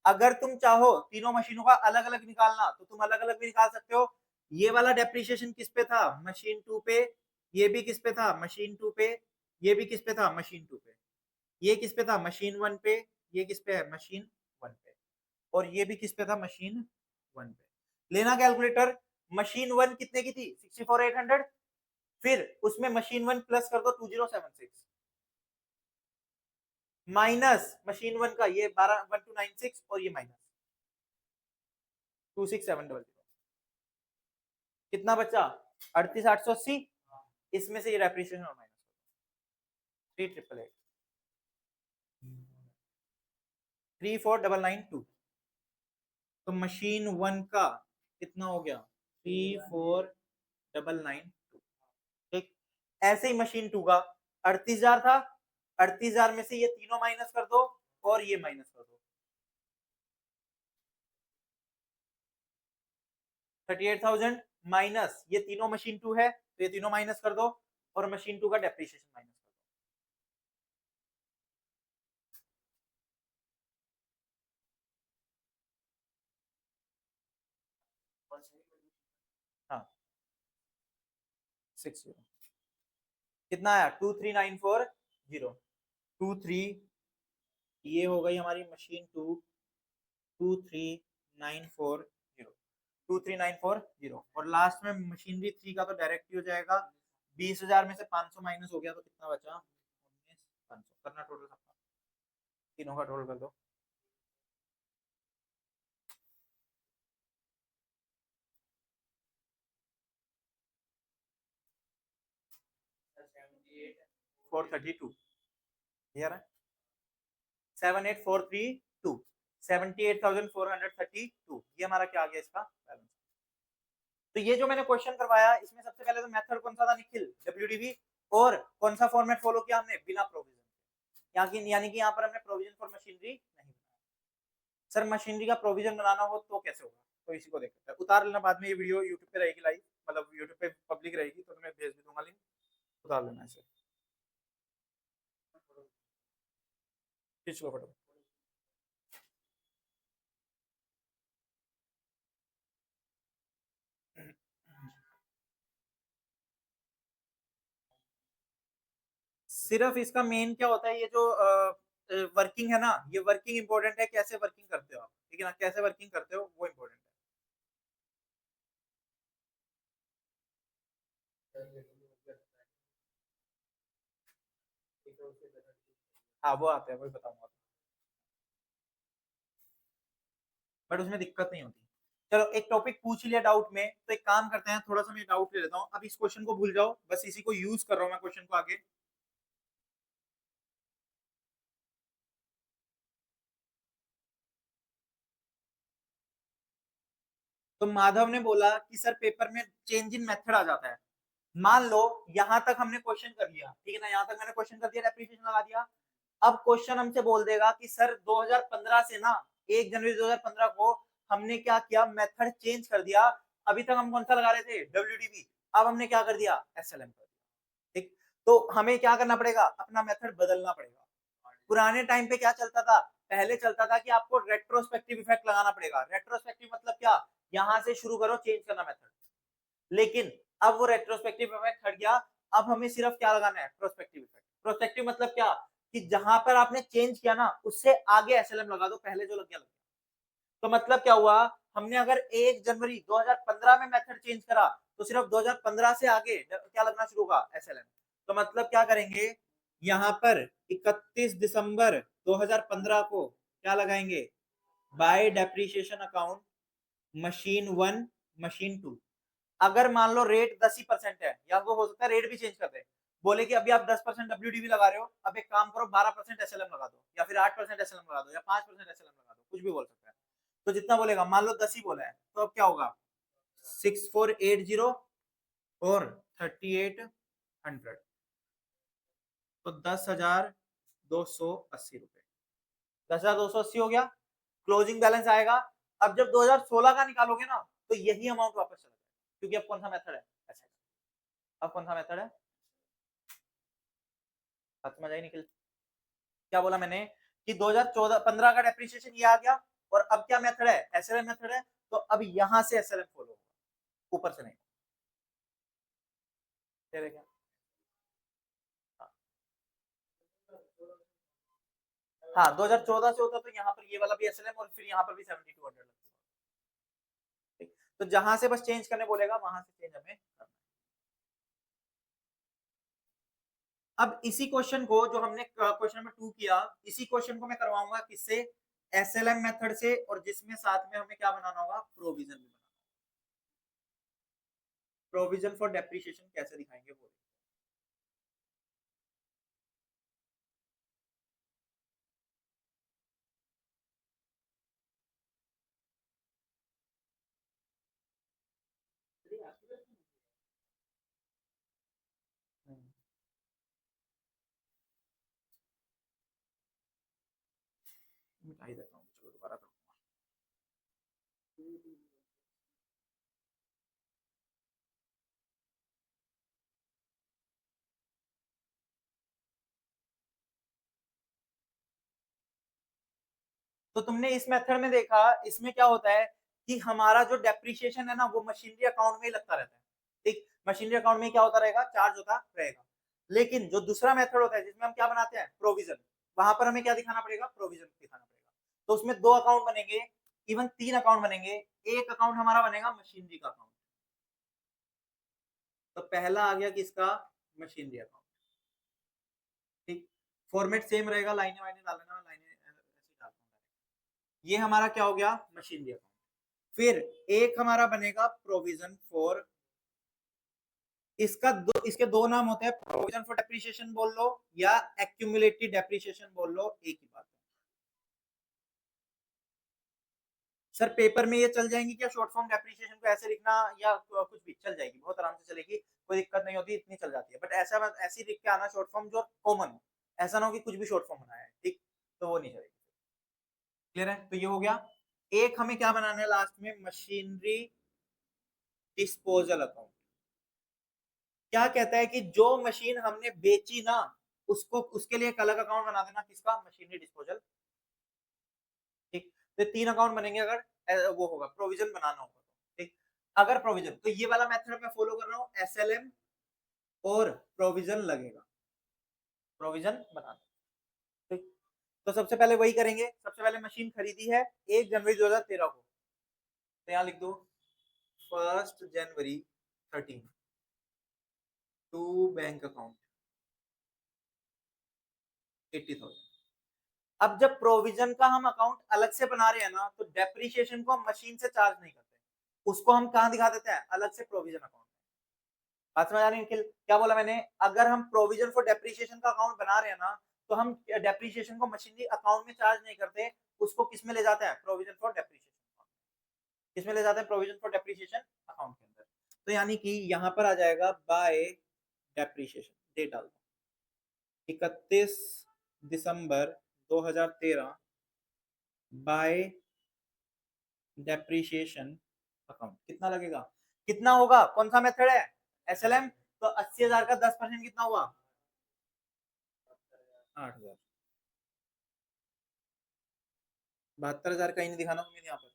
अगर तुम चाहो तीनों मशीनों का अलग अलग निकालना तो तुम अलग अलग भी निकाल सकते हो। ये वाला डेप्रिसिएशन किस पे था? मशीन 2 पे। ये भी किस पे था? मशीन 2 पे। ये भी किस पे था? मशीन 2 पे। ये किस पे था? मशीन 1 पे। ये किस पे है? मशीन 1 पे। और ये भी किस पे था? मशीन 1 पे। लेना कैलकुलेटर। मशीन 1 कितने की थी? 64,800। फिर उसमें मशीन 1 प्लस कर दो 2076, माइनस मशीन 1 का ये 12,1296, और ये माइनस 26,700। कितना बचा? 38,880। इसमें से ये डेप्रिसिएशन और माइनस 3,888। 34,992। तो मशीन 1 का कितना हो गया 34,992। ठीक, ऐसे ही मशीन 2 का 38,000 था, 38,000 में से ये तीनों माइनस कर दो और ये माइनस कर दो, 38,000 माइनस ये तीनों मशीन 2 है तो ये तीनों माइनस कर दो और मशीन 2 का डेप्रिसिएशन माइनस कर दो। हाँ 60 कितना आया 23,940 23, ये हो गई हमारी मशीन 2 23,940 23,940 और लास्ट में मशीनरी 3 का तो डायरेक्ट ही हो जाएगा 20,000 में से 500 माइनस हो गया तो कितना बचा 19,500 करना टोटल सबका तीनों का टोटल कर दो। फोर 32 क्लियर है 78,432 78,432 ये हमारा क्या आ गया इसका बैलेंस। तो ये जो मैंने क्वेश्चन करवाया इसमें सबसे पहले तो मेथड कौन सा था निखिल डब्ल्यूडीवी और कौन सा फॉर्मेट फॉलो किया हमने बिना प्रोविजन यानी कि यहाँ पर हमने प्रोविजन फॉर मशीनरी नहीं बनाया। सर मशीनरी का प्रोविजन बनाना हो तो कैसे होगा तो इसी को देखते हैं उतार लेना बाद में ये वीडियो यूट्यूब पे रहेगी लाइव मतलब यूट्यूब पे पब्लिक रहेगी तो मैं भेज भी दूंगा लिंक उतार लेना इसे खींच लो फटाफट। सिर्फ इसका मेन क्या होता है ये जो वर्किंग है ना ये वर्किंग इंपॉर्टेंट है कैसे वर्किंग करते हो आप ठीक है ना कैसे वर्किंग करते हो वो इंपॉर्टेंट है। हाँ वो आते हैं वही बताऊंगा बट उसमें दिक्कत नहीं होती। चलो एक टॉपिक पूछ लिया डाउट में तो एक काम करते हैं थोड़ा सा मैं डाउट ले लेता हूँ अब इस क्वेश्चन को भूल जाओ बस इसी को यूज कर रहा हूँ मैं क्वेश्चन को आगे। तो माधव ने बोला कि सर पेपर में चेंज इन मेथड आ जाता है। मान लो यहां तक हमने क्वेश्चन कर लिया ठीक है ना यहां तक मैंने क्वेश्चन कर दिया एप्लीकेशन लगा दिया। अब क्वेश्चन हमसे बोल देगा कि सर 2015 से ना 1 जनवरी 2015 को हमने क्या किया मेथड चेंज कर दिया। अभी तक हम कौन सा लगा रहे थे डब्ल्यूडीबी अब हमने क्या कर दिया एसएलएम कर दिया। ठीक तो हमें क्या करना पड़ेगा अपना मेथड बदलना पड़ेगा। पुराने टाइम पे क्या चलता था पहले चलता था कि आपको रेट्रोस्पेक्टिव इफेक्ट लगाना पड़ेगा रेट्रोस्पेक्टिव मतलब क्या यहां से शुरू करो चेंज करना मेथड लेकिन अब वो रेट्रोस्पेक्टिव इफेक्ट हट गया। अब हमें सिर्फ क्या लगाना है प्रोस्पेक्टिव इफेक्ट प्रोस्पेक्टिव मतलब क्या कि जहां पर आपने चेंज किया ना उससे आगे एसएलएम लगा दो पहले जो लग गया लग गया। तो मतलब क्या हुआ हमने अगर 1 जनवरी 2015 में मेथड चेंज करा तो सिर्फ 2015 से आगे क्या लगना शुरू होगा एसएलएम। तो मतलब क्या करेंगे यहां पर 31 दिसंबर 2015 को क्या लगाएंगे bye depreciation account machine 1 machine 2। अगर मान लो रेट 10% है या वो हो सकता है रेट भी चेंज कर दे बोले कि अभी आप 10% डब्ल्यूडीवी लगा रहे हो अब एक काम करो 12% एसएलएम लगा दो या फिर 8% एसएलएम लगा दो या 5% एसएलएम लगा दो कुछ भी बोल सकता है। तो जितना बोलेगा मान लो 10 ही बोला है तो अब क्या होगा 6480 और 3800 तो 10,280 रुपए 10,280 हो गया क्लोजिंग बैलेंस आएगा। अब जब 2016 का निकालोगे ना तो यही अमाउंट वापस चला जाएगा क्योंकि अब कौन सा मेथड है अच्छा अब कौन सा मेथड है समझ आई निकल क्या बोला मैंने कि 2014-15 का डेप्रिसिएशन ये आ गया और अब क्या मेथड है एसएलएम मेथड है तो अब यहां से एसएलएम फॉलो होगा ऊपर से नहीं क्या हाँ 2014 से होता तो यहाँ पर ये वाला भी एसएलएम और फिर यहाँ पर भी 7200 लगता तो जहां से बस चेंज करने बोलेगा वहां से चेंज हमें करना। अब इसी क्वेश्चन को जो हमने क्वेश्चन नंबर 2 किया इसी क्वेश्चन को मैं करवाऊंगा किससे एसएलएम मेथड से और जिसमें साथ में हमें क्या बनाना होगा प्रोविजन भी बनाना प्रोविजन फॉर डेप्रिसिएशन कैसे दिखाएंगे वो मिटा ही देता हूँ, चलो दोबारा करूँगा। तो तुमने इस मेथड में देखा, इसमें क्या होता है कि हमारा जो डेप्रिसिएशन है ना वो मशीनरी अकाउंट में ही लगता रहता है। ठीक, मशीनरी अकाउंट में क्या होता रहेगा, चार्ज होता रहेगा। लेकिन जो दूसरा मेथड होता है जिसमें हम क्या बनाते हैं, प्रोविजन, वहां पर हमें क्या दिखाना पड़ेगा, प्रोविजन दिखाना पड़ेगा। तो उसमें दो अकाउंट बनेंगे, इवन तीन अकाउंट बनेंगे। एक अकाउंट हमारा बनेगा मशीनरी का अकाउंट। तो पहला आ गया किसका, मशीनरी अकाउंट। ठीक, फॉर्मेट सेम रहेगा, लाइनें वाइनें डालना, लाइनें ऐसे डालना। ये हमारा क्या हो गया, मशीनरी अकाउंट। फिर एक हमारा बनेगा प्रोविजन फॉर, इसके दो नाम होते हैं, प्रोविजन फॉर डेप्रिसिएशन बोल लो या एक्यूमुलेटेड डेप्रिसिएशन बोल लो, एक ही बात है। सर पेपर में ये चल जाएंगी क्या, शॉर्ट फॉर्म डेप्रिसिएशन को ऐसे लिखना, या कुछ भी चल जाएगी, बहुत आराम से चलेगी, कोई दिक्कत नहीं होती, इतनी चल जाती है। बट ऐसा ऐसी लिख के आना शॉर्ट फॉर्म जो कॉमन हो, ऐसा ना हो कि कुछ भी शॉर्ट फॉर्म बनाया है, ठीक, तो वो नहीं चलेगी। क्लियर है, तो ये हो गया। एक हमें क्या बनाना है लास्ट में, मशीनरी डिस्पोजल अकाउंट। क्या कहता है कि जो मशीन हमने बेची ना, उसको, उसके लिए एक अलग अकाउंट बना देना, किसका, मशीनरी डिस्पोजल। ठीक, तो तीन अकाउंट बनेंगे अगर वो होगा, प्रोविजन बनाना होगा। ठीक, अगर प्रोविजन, तो ये वाला मेथड मैं फॉलो कर रहा हूँ, एसएलएम और प्रोविजन लगेगा, प्रोविजन बनाना। ठीक, तो सबसे पहले वही करेंगे। सबसे पहले मशीन खरीदी है 1 जनवरी 2013 को, तो यहाँ लिख दो 1 जनवरी 13 टू बैंक अकाउंट 80,000। अब जब प्रोविजन का हम अकाउंट अलग से बना रहे हैं ना, तो डेप्रिसिएशन को हम मशीन से चार्ज नहीं करते, उसको हम कहां दिखा देते हैं, अलग से प्रोविजन अकाउंट। बात समझ आ रही है, क्या बोला मैंने, अगर हम प्रोविजन फॉर डेप्रिसिएशन का अकाउंट बना रहे हैं ना, तो हम डेप्रिसिएशन को मशीनरी अकाउंट में चार्ज नहीं करते, उसको किस में ले जाते हैं, प्रोविजन फॉर डेप्रिसिएशन। किस में ले जाते हैं, प्रोविजन फॉर डेप्रिसिएशन अकाउंट के अंदर। तो यानी कि यहां पर आ जाएगा बाय डेप्रिसिएशन, डेट डाल दो 31 दिसंबर 2013 बाय डेप्रिसिएशन अकाउंट। कितना लगेगा, कितना होगा, कौन सा मेथड है, एसएलएम। तो 80,000 का 10% कितना हुआ, 8,000। 72,000 कहीं नहीं दिखाना तुम्हें यहाँ पर।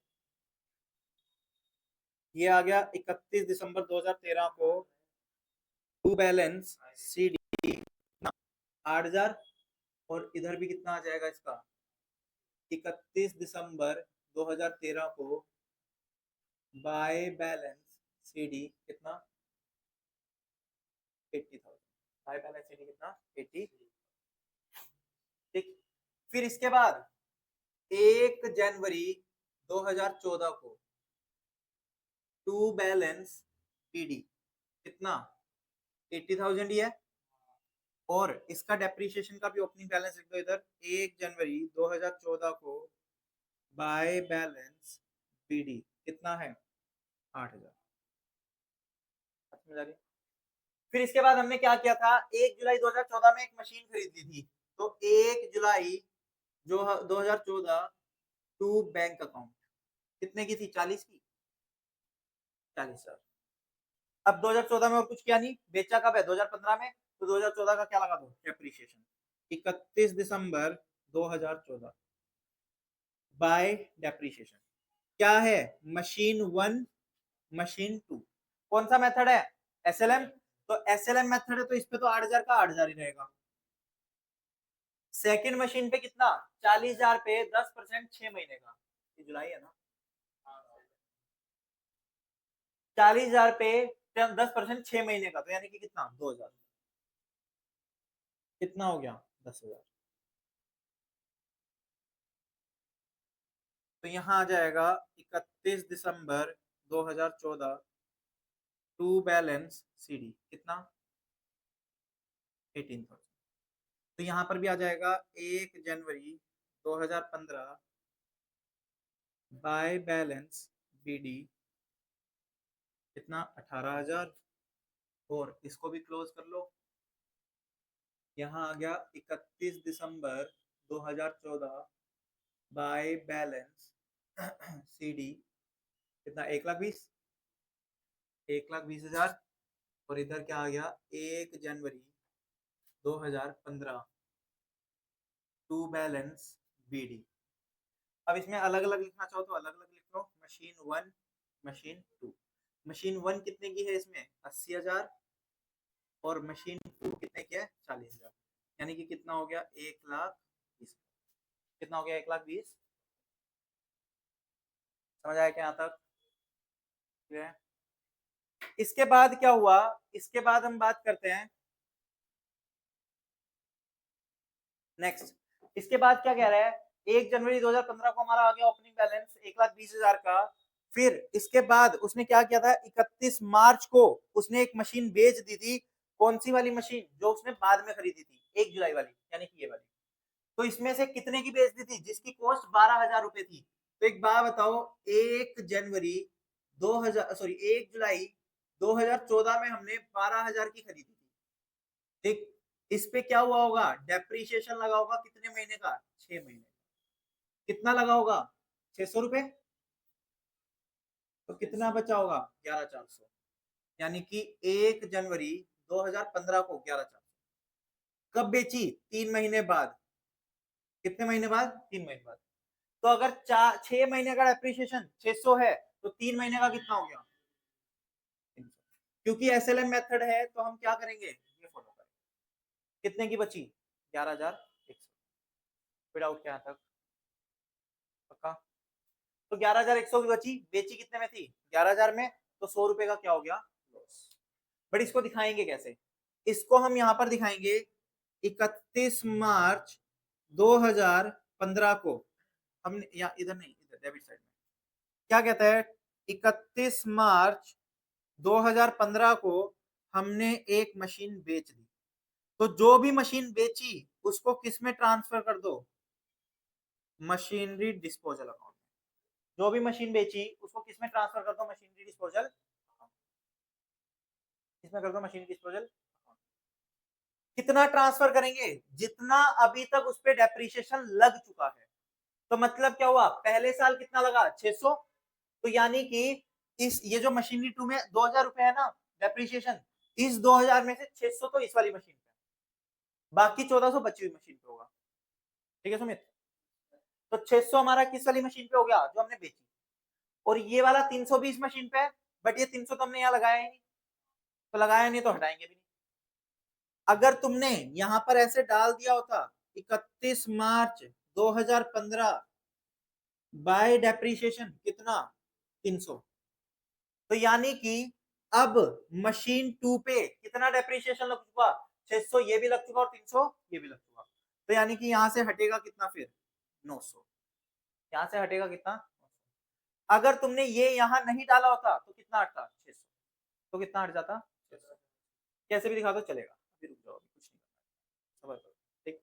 ये आ गया 31 दिसंबर 2013 को टू बैलेंस सीडी 8,000, और इधर भी कितना आ जाएगा इसका, 31 दिसंबर 2013 को बाय बैलेंस सीडी कितना, 80,000। बाय बैलेंस सीडी कितना, 80। ठीक, फिर इसके बाद 1 जनवरी 2014 को टू बैलेंस पीडी कितना, 80,000 ही है, और इसका डेप्रिसिएशन का भी ओपनिंग बैलेंस लिख दो इधर, 1 जनवरी 2014 को बाय बैलेंस पीडी कितना है, 8,000। समझ आ रही? फिर इसके बाद हमने क्या किया था, 1 जुलाई 2014 में एक मशीन खरीद ली थी, तो 1 जुलाई जो 2014 टू बैंक अकाउंट कितने की थी, 40 की, 40,000। अब 2014 में और कुछ किया नहीं, बेचा कब है, 2015 में, तो 2014 का क्या लगा दो, डेप्रिसिएशन। 31 दिसंबर 2014 बाय डेप्रिसिएशन। क्या है, मशीन 1, मशीन 2। कौन सा मेथड है, एसएलएम। तो एसएलएम मेथड है, तो इस पे तो 8,000 का 8,000 ही रहेगा। सेकंड मशीन पे कितना, 40,000 पे 10% 6 महीने का, ये जुलाई है ना, 40,000 पे 10% 6 महीने का, तो यानी कि कितना, 2,000। कितना हो गया, 10,000। तो यहाँ आ जाएगा 31 दिसंबर 2014 टू बैलेंस सीडी कितना, 18,000। तो यहाँ पर भी आ जाएगा 1 जनवरी 2015 बाय बैलेंस बीडी कितना, 18,000, और इसको भी क्लोज कर लो। यहाँ आ गया 31 दिसंबर 2014 बाय बैलेंस CD कितना 1,20,000 1,20,000 और इधर क्या आ गया 1 जनवरी 2015 टू बैलेंस BD। अब इसमें अलग अलग लिखना चाहो तो अलग अलग लिख लो। Machine 1 machine 2। मशीन 1 कितने की है इसमें 80,000 और मशीन 2 कितने की है 40,000। यानी कि कितना हो गया 1,20,000। कितना हो गया 1,20,000। समझ आया क्या यहाँ तक? क्लियर है? इसके बाद क्या हुआ, इसके बाद हम बात करते हैं नेक्स्ट। इसके बाद क्या कह रहा है 1 जनवरी 2015 को हमारा आ गया ओपनिंग बैलेंस 1,20,000 का। फिर इसके बाद उसने क्या किया था 31 मार्च को उसने एक मशीन बेच दी थी। कौन सी वाली मशीन जो उसने बाद में खरीदी थी 1 जुलाई वाली, यानी कि ये वाली। तो इसमें से कितने की बेच दी थी जिसकी कॉस्ट 12,000 रुपए थी। तो एक बात बताओ 1 जनवरी 1 जुलाई 2014 में हमने 12,000 की खरीदी थी। ठीक, इस पे क्या हुआ होगा डेप्रीशिएशन लगा होगा कितने महीने का 6 महीने। कितना लगा होगा 600 रुपए। तो कितना बचा होगा 11,400। यानी कि 1 जनवरी 2015 को 11,400 कब बेची 3 महीने बाद। कितने महीने बाद 3 महीने बाद। तो अगर 6 महीने का डेप्रीशिएशन 600 है तो 3 महीने का कितना हो गया 300। क्योंकि SLM मेथड है तो हम क्या करेंगे ये फॉलो करेंगे। कितने की बची 11,100। फिर आउट क्या तक पक्का। तो 11,100 की बची, बेची कितने में थी 11,000 में। तो 100 रुपए का क्या हो गया लॉस। बट इसको दिखाएंगे कैसे, इसको हम यहां पर दिखाएंगे 31 मार्च 2015 को हमने या इधर नहीं इधर डेबिट साइड में क्या कहता है 31 मार्च 2015 को हमने एक मशीन बेच दी। तो जो भी मशीन बेची उसको किस में ट्रांसफर कर दो मशीनरी डिस्पोजल अकाउंट। जो भी मशीन बेची उसको किस में ट्रांसफर कर दो मशीनरी डिस्पोजल। किसमें कर दो मशीनरी डिस्पोजल। कितना ट्रांसफर करेंगे जितना अभी तक उस पर डेप्रीशिएशन लग चुका है। तो मतलब क्या हुआ पहले साल कितना लगा 600। तो यानी कि इस ये जो मशीनरी 2 में 2,000 रुपए है ना डेप्रीशिएशन, इस 2,000 में से 600 तो इस वाली मशीन पे, बाकी 1,400 बची हुई मशीन पे होगा। ठीक है सुमित। तो 600 हमारा किस वाली मशीन पे हो गया जो हमने बेची। और ये वाला 320 मशीन पे है। बट ये 300 तो हमने यहाँ लगाया ही नहीं, तो लगाया नहीं तो हटाएंगे भी नहीं। अगर तुमने यहां पर ऐसे डाल दिया होता 31 मार्च 2015 बाय डेप्रीशिएशन कितना 300। तो यानी कि अब मशीन 2 पे कितना डेप्रीशिएशन लग चुका 600 ये भी लग चुका और 300 ये भी लग चुका। तो यानी कि यहां से हटेगा कितना फिर 900। यहां से हटेगा कितना। अगर तुमने ये यहां नहीं डाला होता तो कितना हटता 600। तो कितना हट जाता 600। कैसे भी दिखा दो चलेगा। अभी रुक जाओ कुछ नहीं करना है। ठीक,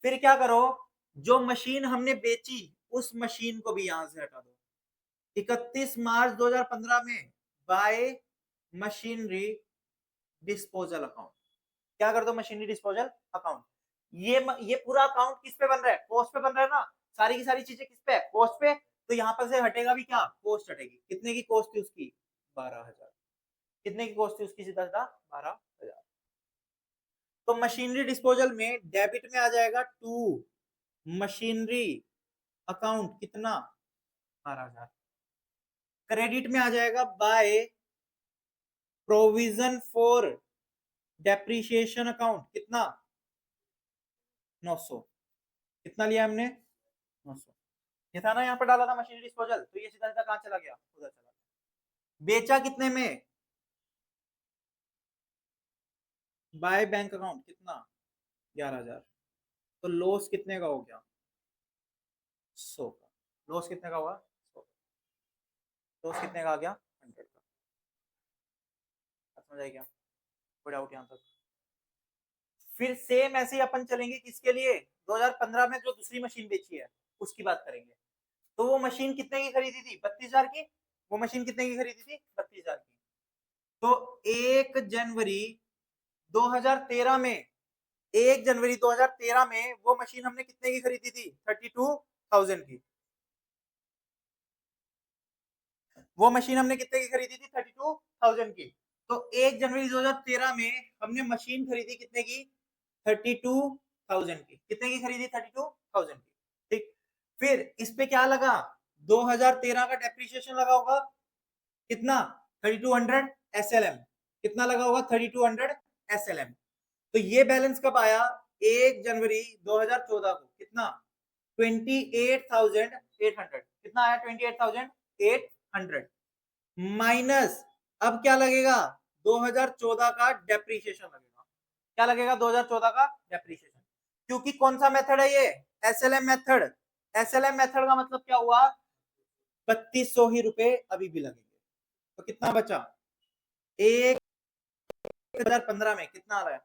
फिर क्या करो जो मशीन हमने बेची उस मशीन को भी यहां से हटा दो 31 मार्च 2015 में बाय मशीनरी डिस्पोजल अकाउंट। क्या कर दो मशीनरी डिस्पोजल अकाउंट। ये पूरा अकाउंट किस पे बन रहा है कॉस्ट पे बन रहा है ना। सारी की सारी चीजें किस पे है कॉस्ट पे। तो यहां पर से हटेगा भी क्या कॉस्ट हटेगी। कितने की कॉस्ट थी उसकी 12,000। कितने की कॉस्ट थी उसकी सीधा सीधा 12,000। तो मशीनरी डिस्पोजल में डेबिट में आ जाएगा 2 मशीनरी अकाउंट कितना 12,000। क्रेडिट में आ जाएगा by provision for depreciation account कितना 900। कितना लिया हमने 900। ये था ना यहाँ पर डाला था मशीनरी डिस्पोजल तो ये सीधा सीधा कहां चला गया उधर चला गया। बेचा कितने में बाय बैंक अकाउंट कितना 11,000। तो लॉस कितने का हो गया 100 का। लॉस कितने का हुआ 100। लॉस कितने का आ गया 100 का। समझ आई क्या कोई डाउट यहाँ तक। फिर सेम ऐसे ही अपन चलेंगे किसके लिए 2015 में जो दूसरी मशीन बेची है उसकी बात करेंगे। तो वो मशीन कितने की खरीदी थी 32,000 की। वो मशीन कितने की खरीदी थी 32,000 की। तो 1 जनवरी 2013 में 1 जनवरी 2013 में वो मशीन हमने कितने की खरीदी थी 32,000 की। वो मशीन हमने कितने की खरीदी थी? 32,000 की। तो 1 जनवरी 2013 में हमने मशीन खरीदी कितने की? 32,000 की। कितने की खरीदी? 32,000 की। ठीक, फिर इस पे क्या लगा? 2013 का डेप्रिसिएशन लगा होगा कितना? 3200 SLM। कितना लगा होगा? 3200 SLM। तो ये बैलेंस कब आया? 1 जनवरी 2014 को। कितना? 28,800। कितना आया? 28,800 माइनस, अब क्या लगेगा? 2014 का डेप्रीशिएशन लगेगा। क्या लगेगा? 2014 का डेप्रीशिएशन। क्योंकि कौन सा मेथड है ये? SLM method. एसएलएम मेथड का मतलब क्या हुआ? 3200 ही रुपए अभी भी लगेंगे। तो कितना बचा? 2015 में कितना आ रहा है?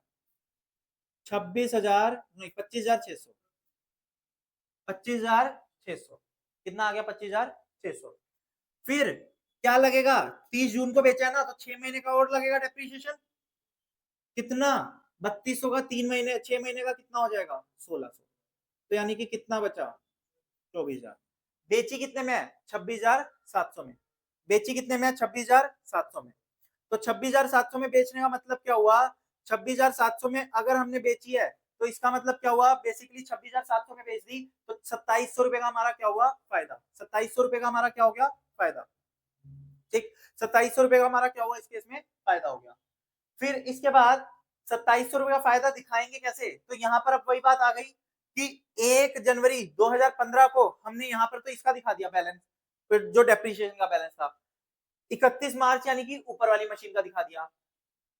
26,000 नहीं, 25,600। 25,600 कितना आ गया? 25,600। फिर क्या लगेगा? 30 जून को बेचा है ना, तो 6 महीने का और लगेगा डेप्रीशिएशन। कितना? 3200 का 3 महीने, 6 महीने का कितना हो जाएगा? 1600। तो यानी कि कितना बचा? 24,000। बेची कितने में है? 26,700 में। बेची कितने में है? 26,700 में। तो 26,700 में बेचने का मतलब क्या हुआ? 26,700 में अगर हमने बेची है तो इसका मतलब क्या हुआ? बेसिकली 26,700 में बेच दी तो 2700 रुपए का हमारा क्या हुआ? फायदा। 2700 रुपए का हमारा क्या हो गया? फायदा। ठीक, 2700 रुपए का हमारा क्या हुआ? इस केस में फायदा हो गया। फिर इसके बाद 2700 रुपए का फायदा दिखाएंगे कैसे? तो यहाँ पर अब वही बात आ गई कि 1 जनवरी 2015 को हमने यहाँ पर तो इसका दिखा दिया बैलेंस, फिर जो डेप्रिसिएशन का बैलेंस था। 31 मार्च यानी कि ऊपर वाली मशीन का दिखा दिया।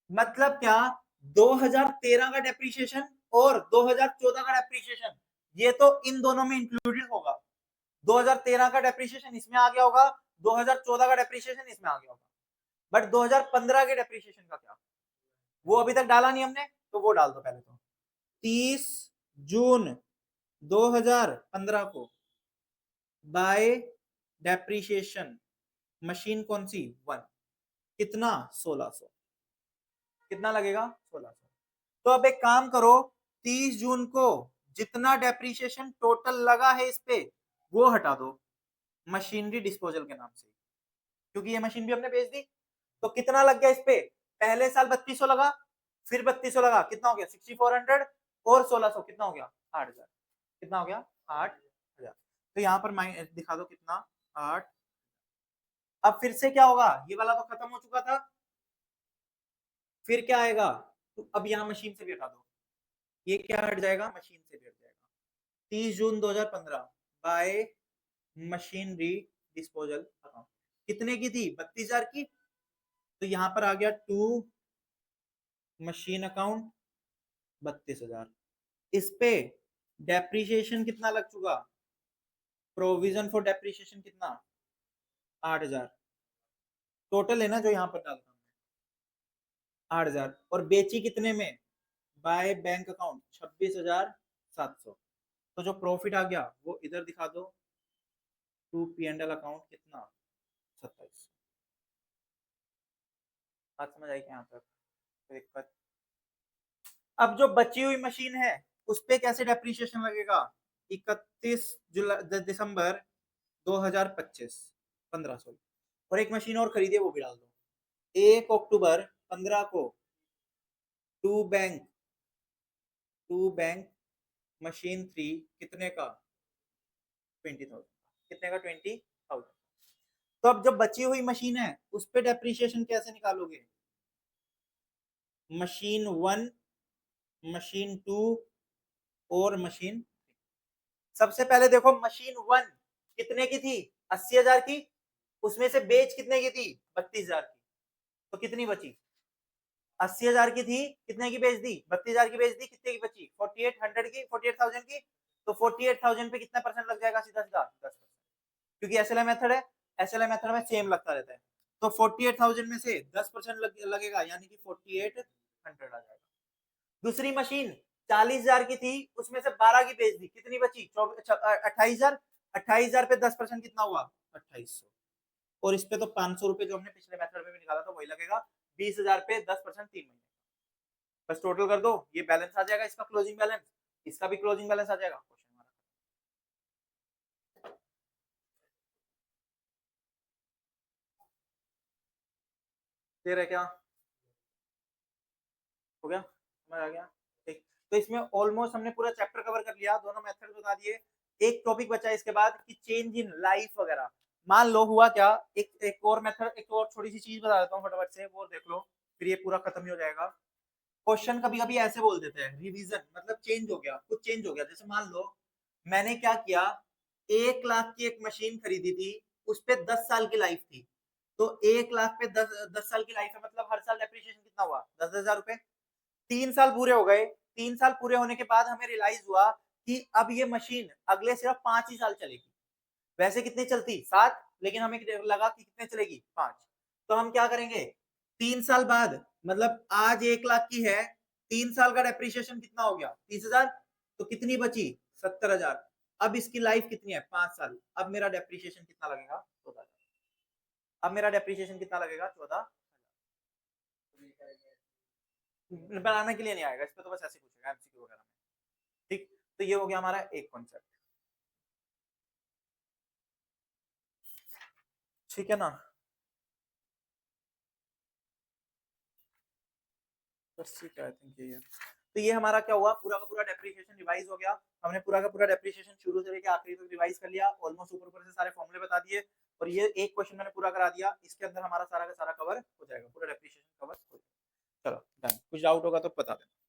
मतलब क्या? 2013 का डेप्रिसिएशन और 2014 का डेप्रिसिएशन ये तो इन दोनों में इंक्लूडेड होगा। 2013 का डेप्रिसिएशन इसमें आ गया होगा, 2014 का डेप्रिसिएशन इसमें आ गया होगा। बट 2015 के डेप्रिसिएशन का क्या? वो अभी तक डाला नहीं हमने, तो वो डाल दो पहले। तो 30 जून 2015 को बाय डेप्रिसिएशन मशीन कौन सी? 1। कितना? 1600। कितना लगेगा? 1600। तो अब एक काम करो, 30 जून को जितना डेप्रिसिएशन टोटल लगा है इस पे वो हटा दो मशीनरी डिस्पोजल के नाम से, क्योंकि ये मशीन भी हमने बेच दी। तो कितना लग गया इस पे? पहले साल 3200 लगा, फिर 3200 लगा, कितना हो गया? 6400 और 1600 कितना हो गया? 8,000। कितना हो गया? 8,000। तो यहाँ पर दिखा दो कितना? 8। अब फिर से क्या होगा? ये वाला तो खत्म हो चुका था, फिर क्या आएगा? तो अब यहाँ मशीन से भी हटा दो, ये क्या हट जाएगा? मशीन से भी हट जाएगा। 30 जून 2015 बाय मशीनरी डिस्पोजल अकाउंट कितने की थी? 32,000 की। तो यहाँ पर आ गया टू मशीन अकाउंट 32,000। इस पे डेप्रिसिएशन कितना लग चुका? प्रोविजन फॉर डेप्रिसिएशन कितना? 8,000 टोटल है ना जो यहाँ पर डालता हूँ। 8,000 और बेची कितने में? By bank account 26,700। तो जो प्रॉफिट आ गया वो इधर दिखा दो, to P and L account कितना? 27। बात समझ आई क्या यहाँ तक? दिक्कत? अब जो बची हुई मशीन है उस पे कैसे डेप्रिसिएशन लगेगा? 31 दिसंबर 2025 1500। और एक मशीन और खरीदी है वो भी डाल दो। 1 अक्टूबर 15 को टू बैंक मशीन 3 कितने का? 20,000। कितने का? 20,000। तो अब जब बची हुई मशीन है उस पे डेप्रिसिएशन कैसे निकालोगे? मशीन 1, मशीन 2 और मशीन। सबसे पहले देखो, मशीन 1 कितने की थी? 80,000 की। उसमें से बेच कितने की थी? 32,000 की। तो कितनी बची? 80,000 की थी, कितने की बेच दी? 32,000 की बेच दी। कितने की बची? 4800 की, 48,000 की। तो 48,000 पे कितना परसेंट लग जाएगा? सीधा सीधा 10%, क्योंकि एसएलआई मेथड है। एसएलआई मेथड में सेम लगता रहता है। तो 48,000 में से 10% लगेगा, यानी कि 4800 आ जाएगा। दूसरी मशीन 40,000 की थी, उसमें से 12 की बेच दी। कितनी बची? 28,000। 28,000 पे 10% कितना हुआ? 2800। और इस पे तो 500 रुपए जो हमने पिछले मेथड में भी निकाला था वही लगेगा। 20,000 पे 10% 3 महीने। बस टोटल कर दो, ये बैलेंस आ जाएगा इसका क्लोजिंग बैलेंस, इसका भी क्लोजिंग बैलेंस आ जाएगा। क्लियर है क्या? हो गया, समझ आ गया? ठीक, तो इसमें ऑलमोस्ट हमने पूरा चैप्टर कवर कर लिया, दोनों मेथड बता दिए। एक टॉपिक बचा है इसके बाद कि चेंज इन लाइफ वगैरह। मान लो हुआ क्या, एक और मेथड, एक और छोटी सी चीज बता देता हूँ फटाफट से, वो देख लो, फिर ये पूरा खत्म ही हो जाएगा। क्वेश्चन कभी कभी ऐसे बोल देते हैं, रिवीजन मतलब चेंज हो गया, कुछ चेंज हो गया। जैसे मान लो मैंने क्या किया, 1 लाख की एक मशीन खरीदी थी, उस पे 10 साल की लाइफ थी। तो 1 लाख पे 10 साल की लाइफ है, मतलब हर साल डेप्रिसिएशन कितना हुआ, 10,000 रुपए। 3 साल पूरे हो गए, 3 साल पूरे होने के बाद हमें रियलाइज हुआ कि अब ये मशीन अगले सिर्फ 5 ही साल चलेगी। वैसे कितनी चलती, 7, लेकिन हमें लगा कि कितने चलेगी, 5। तो हम क्या करेंगे, 3 साल बाद, मतलब आज 1 लाख की है, 3 साल का डेप्रिसिएशन कितना हो गया, 30,000। तो कितनी बची, 70,000। अब इसकी लाइफ कितनी है, 5 साल। अब मेरा डेप्रिसिएशन कितना लगेगा, 14,000। अब मेरा डेप्रिसिएशन कितना लगेगा, 14। बनाने के लिए नहीं आएगा, इस पे तो बस ऐसे पूछेगा एमसीक्यू वगैरह में। ठीक, तो ये हो गया हमारा एक कॉन्सेप्ट। ठीक है ना? बस ठीक है, आई थिंक यही है। तो ये हमारा क्या हुआ, पूरा का पूरा डेप्रिसिएशन रिवाइज हो गया। हमने पूरा का पूरा डेप्रिसिएशन शुरू से लेकर आखिरी तक रिवाइज कर लिया, ऑलमोस्ट ऊपर ऊपर से सारे फॉर्मूले बता दिए। और ये एक क्वेश्चन मैंने पूरा करा दिया, इसके अंदर हमारा सारा का सारा कवर हो जाएगा, पूरा डेप्रिसिएशन कवर हो जाएगा। चलो डन, कुछ डाउट होगा तो बता देना।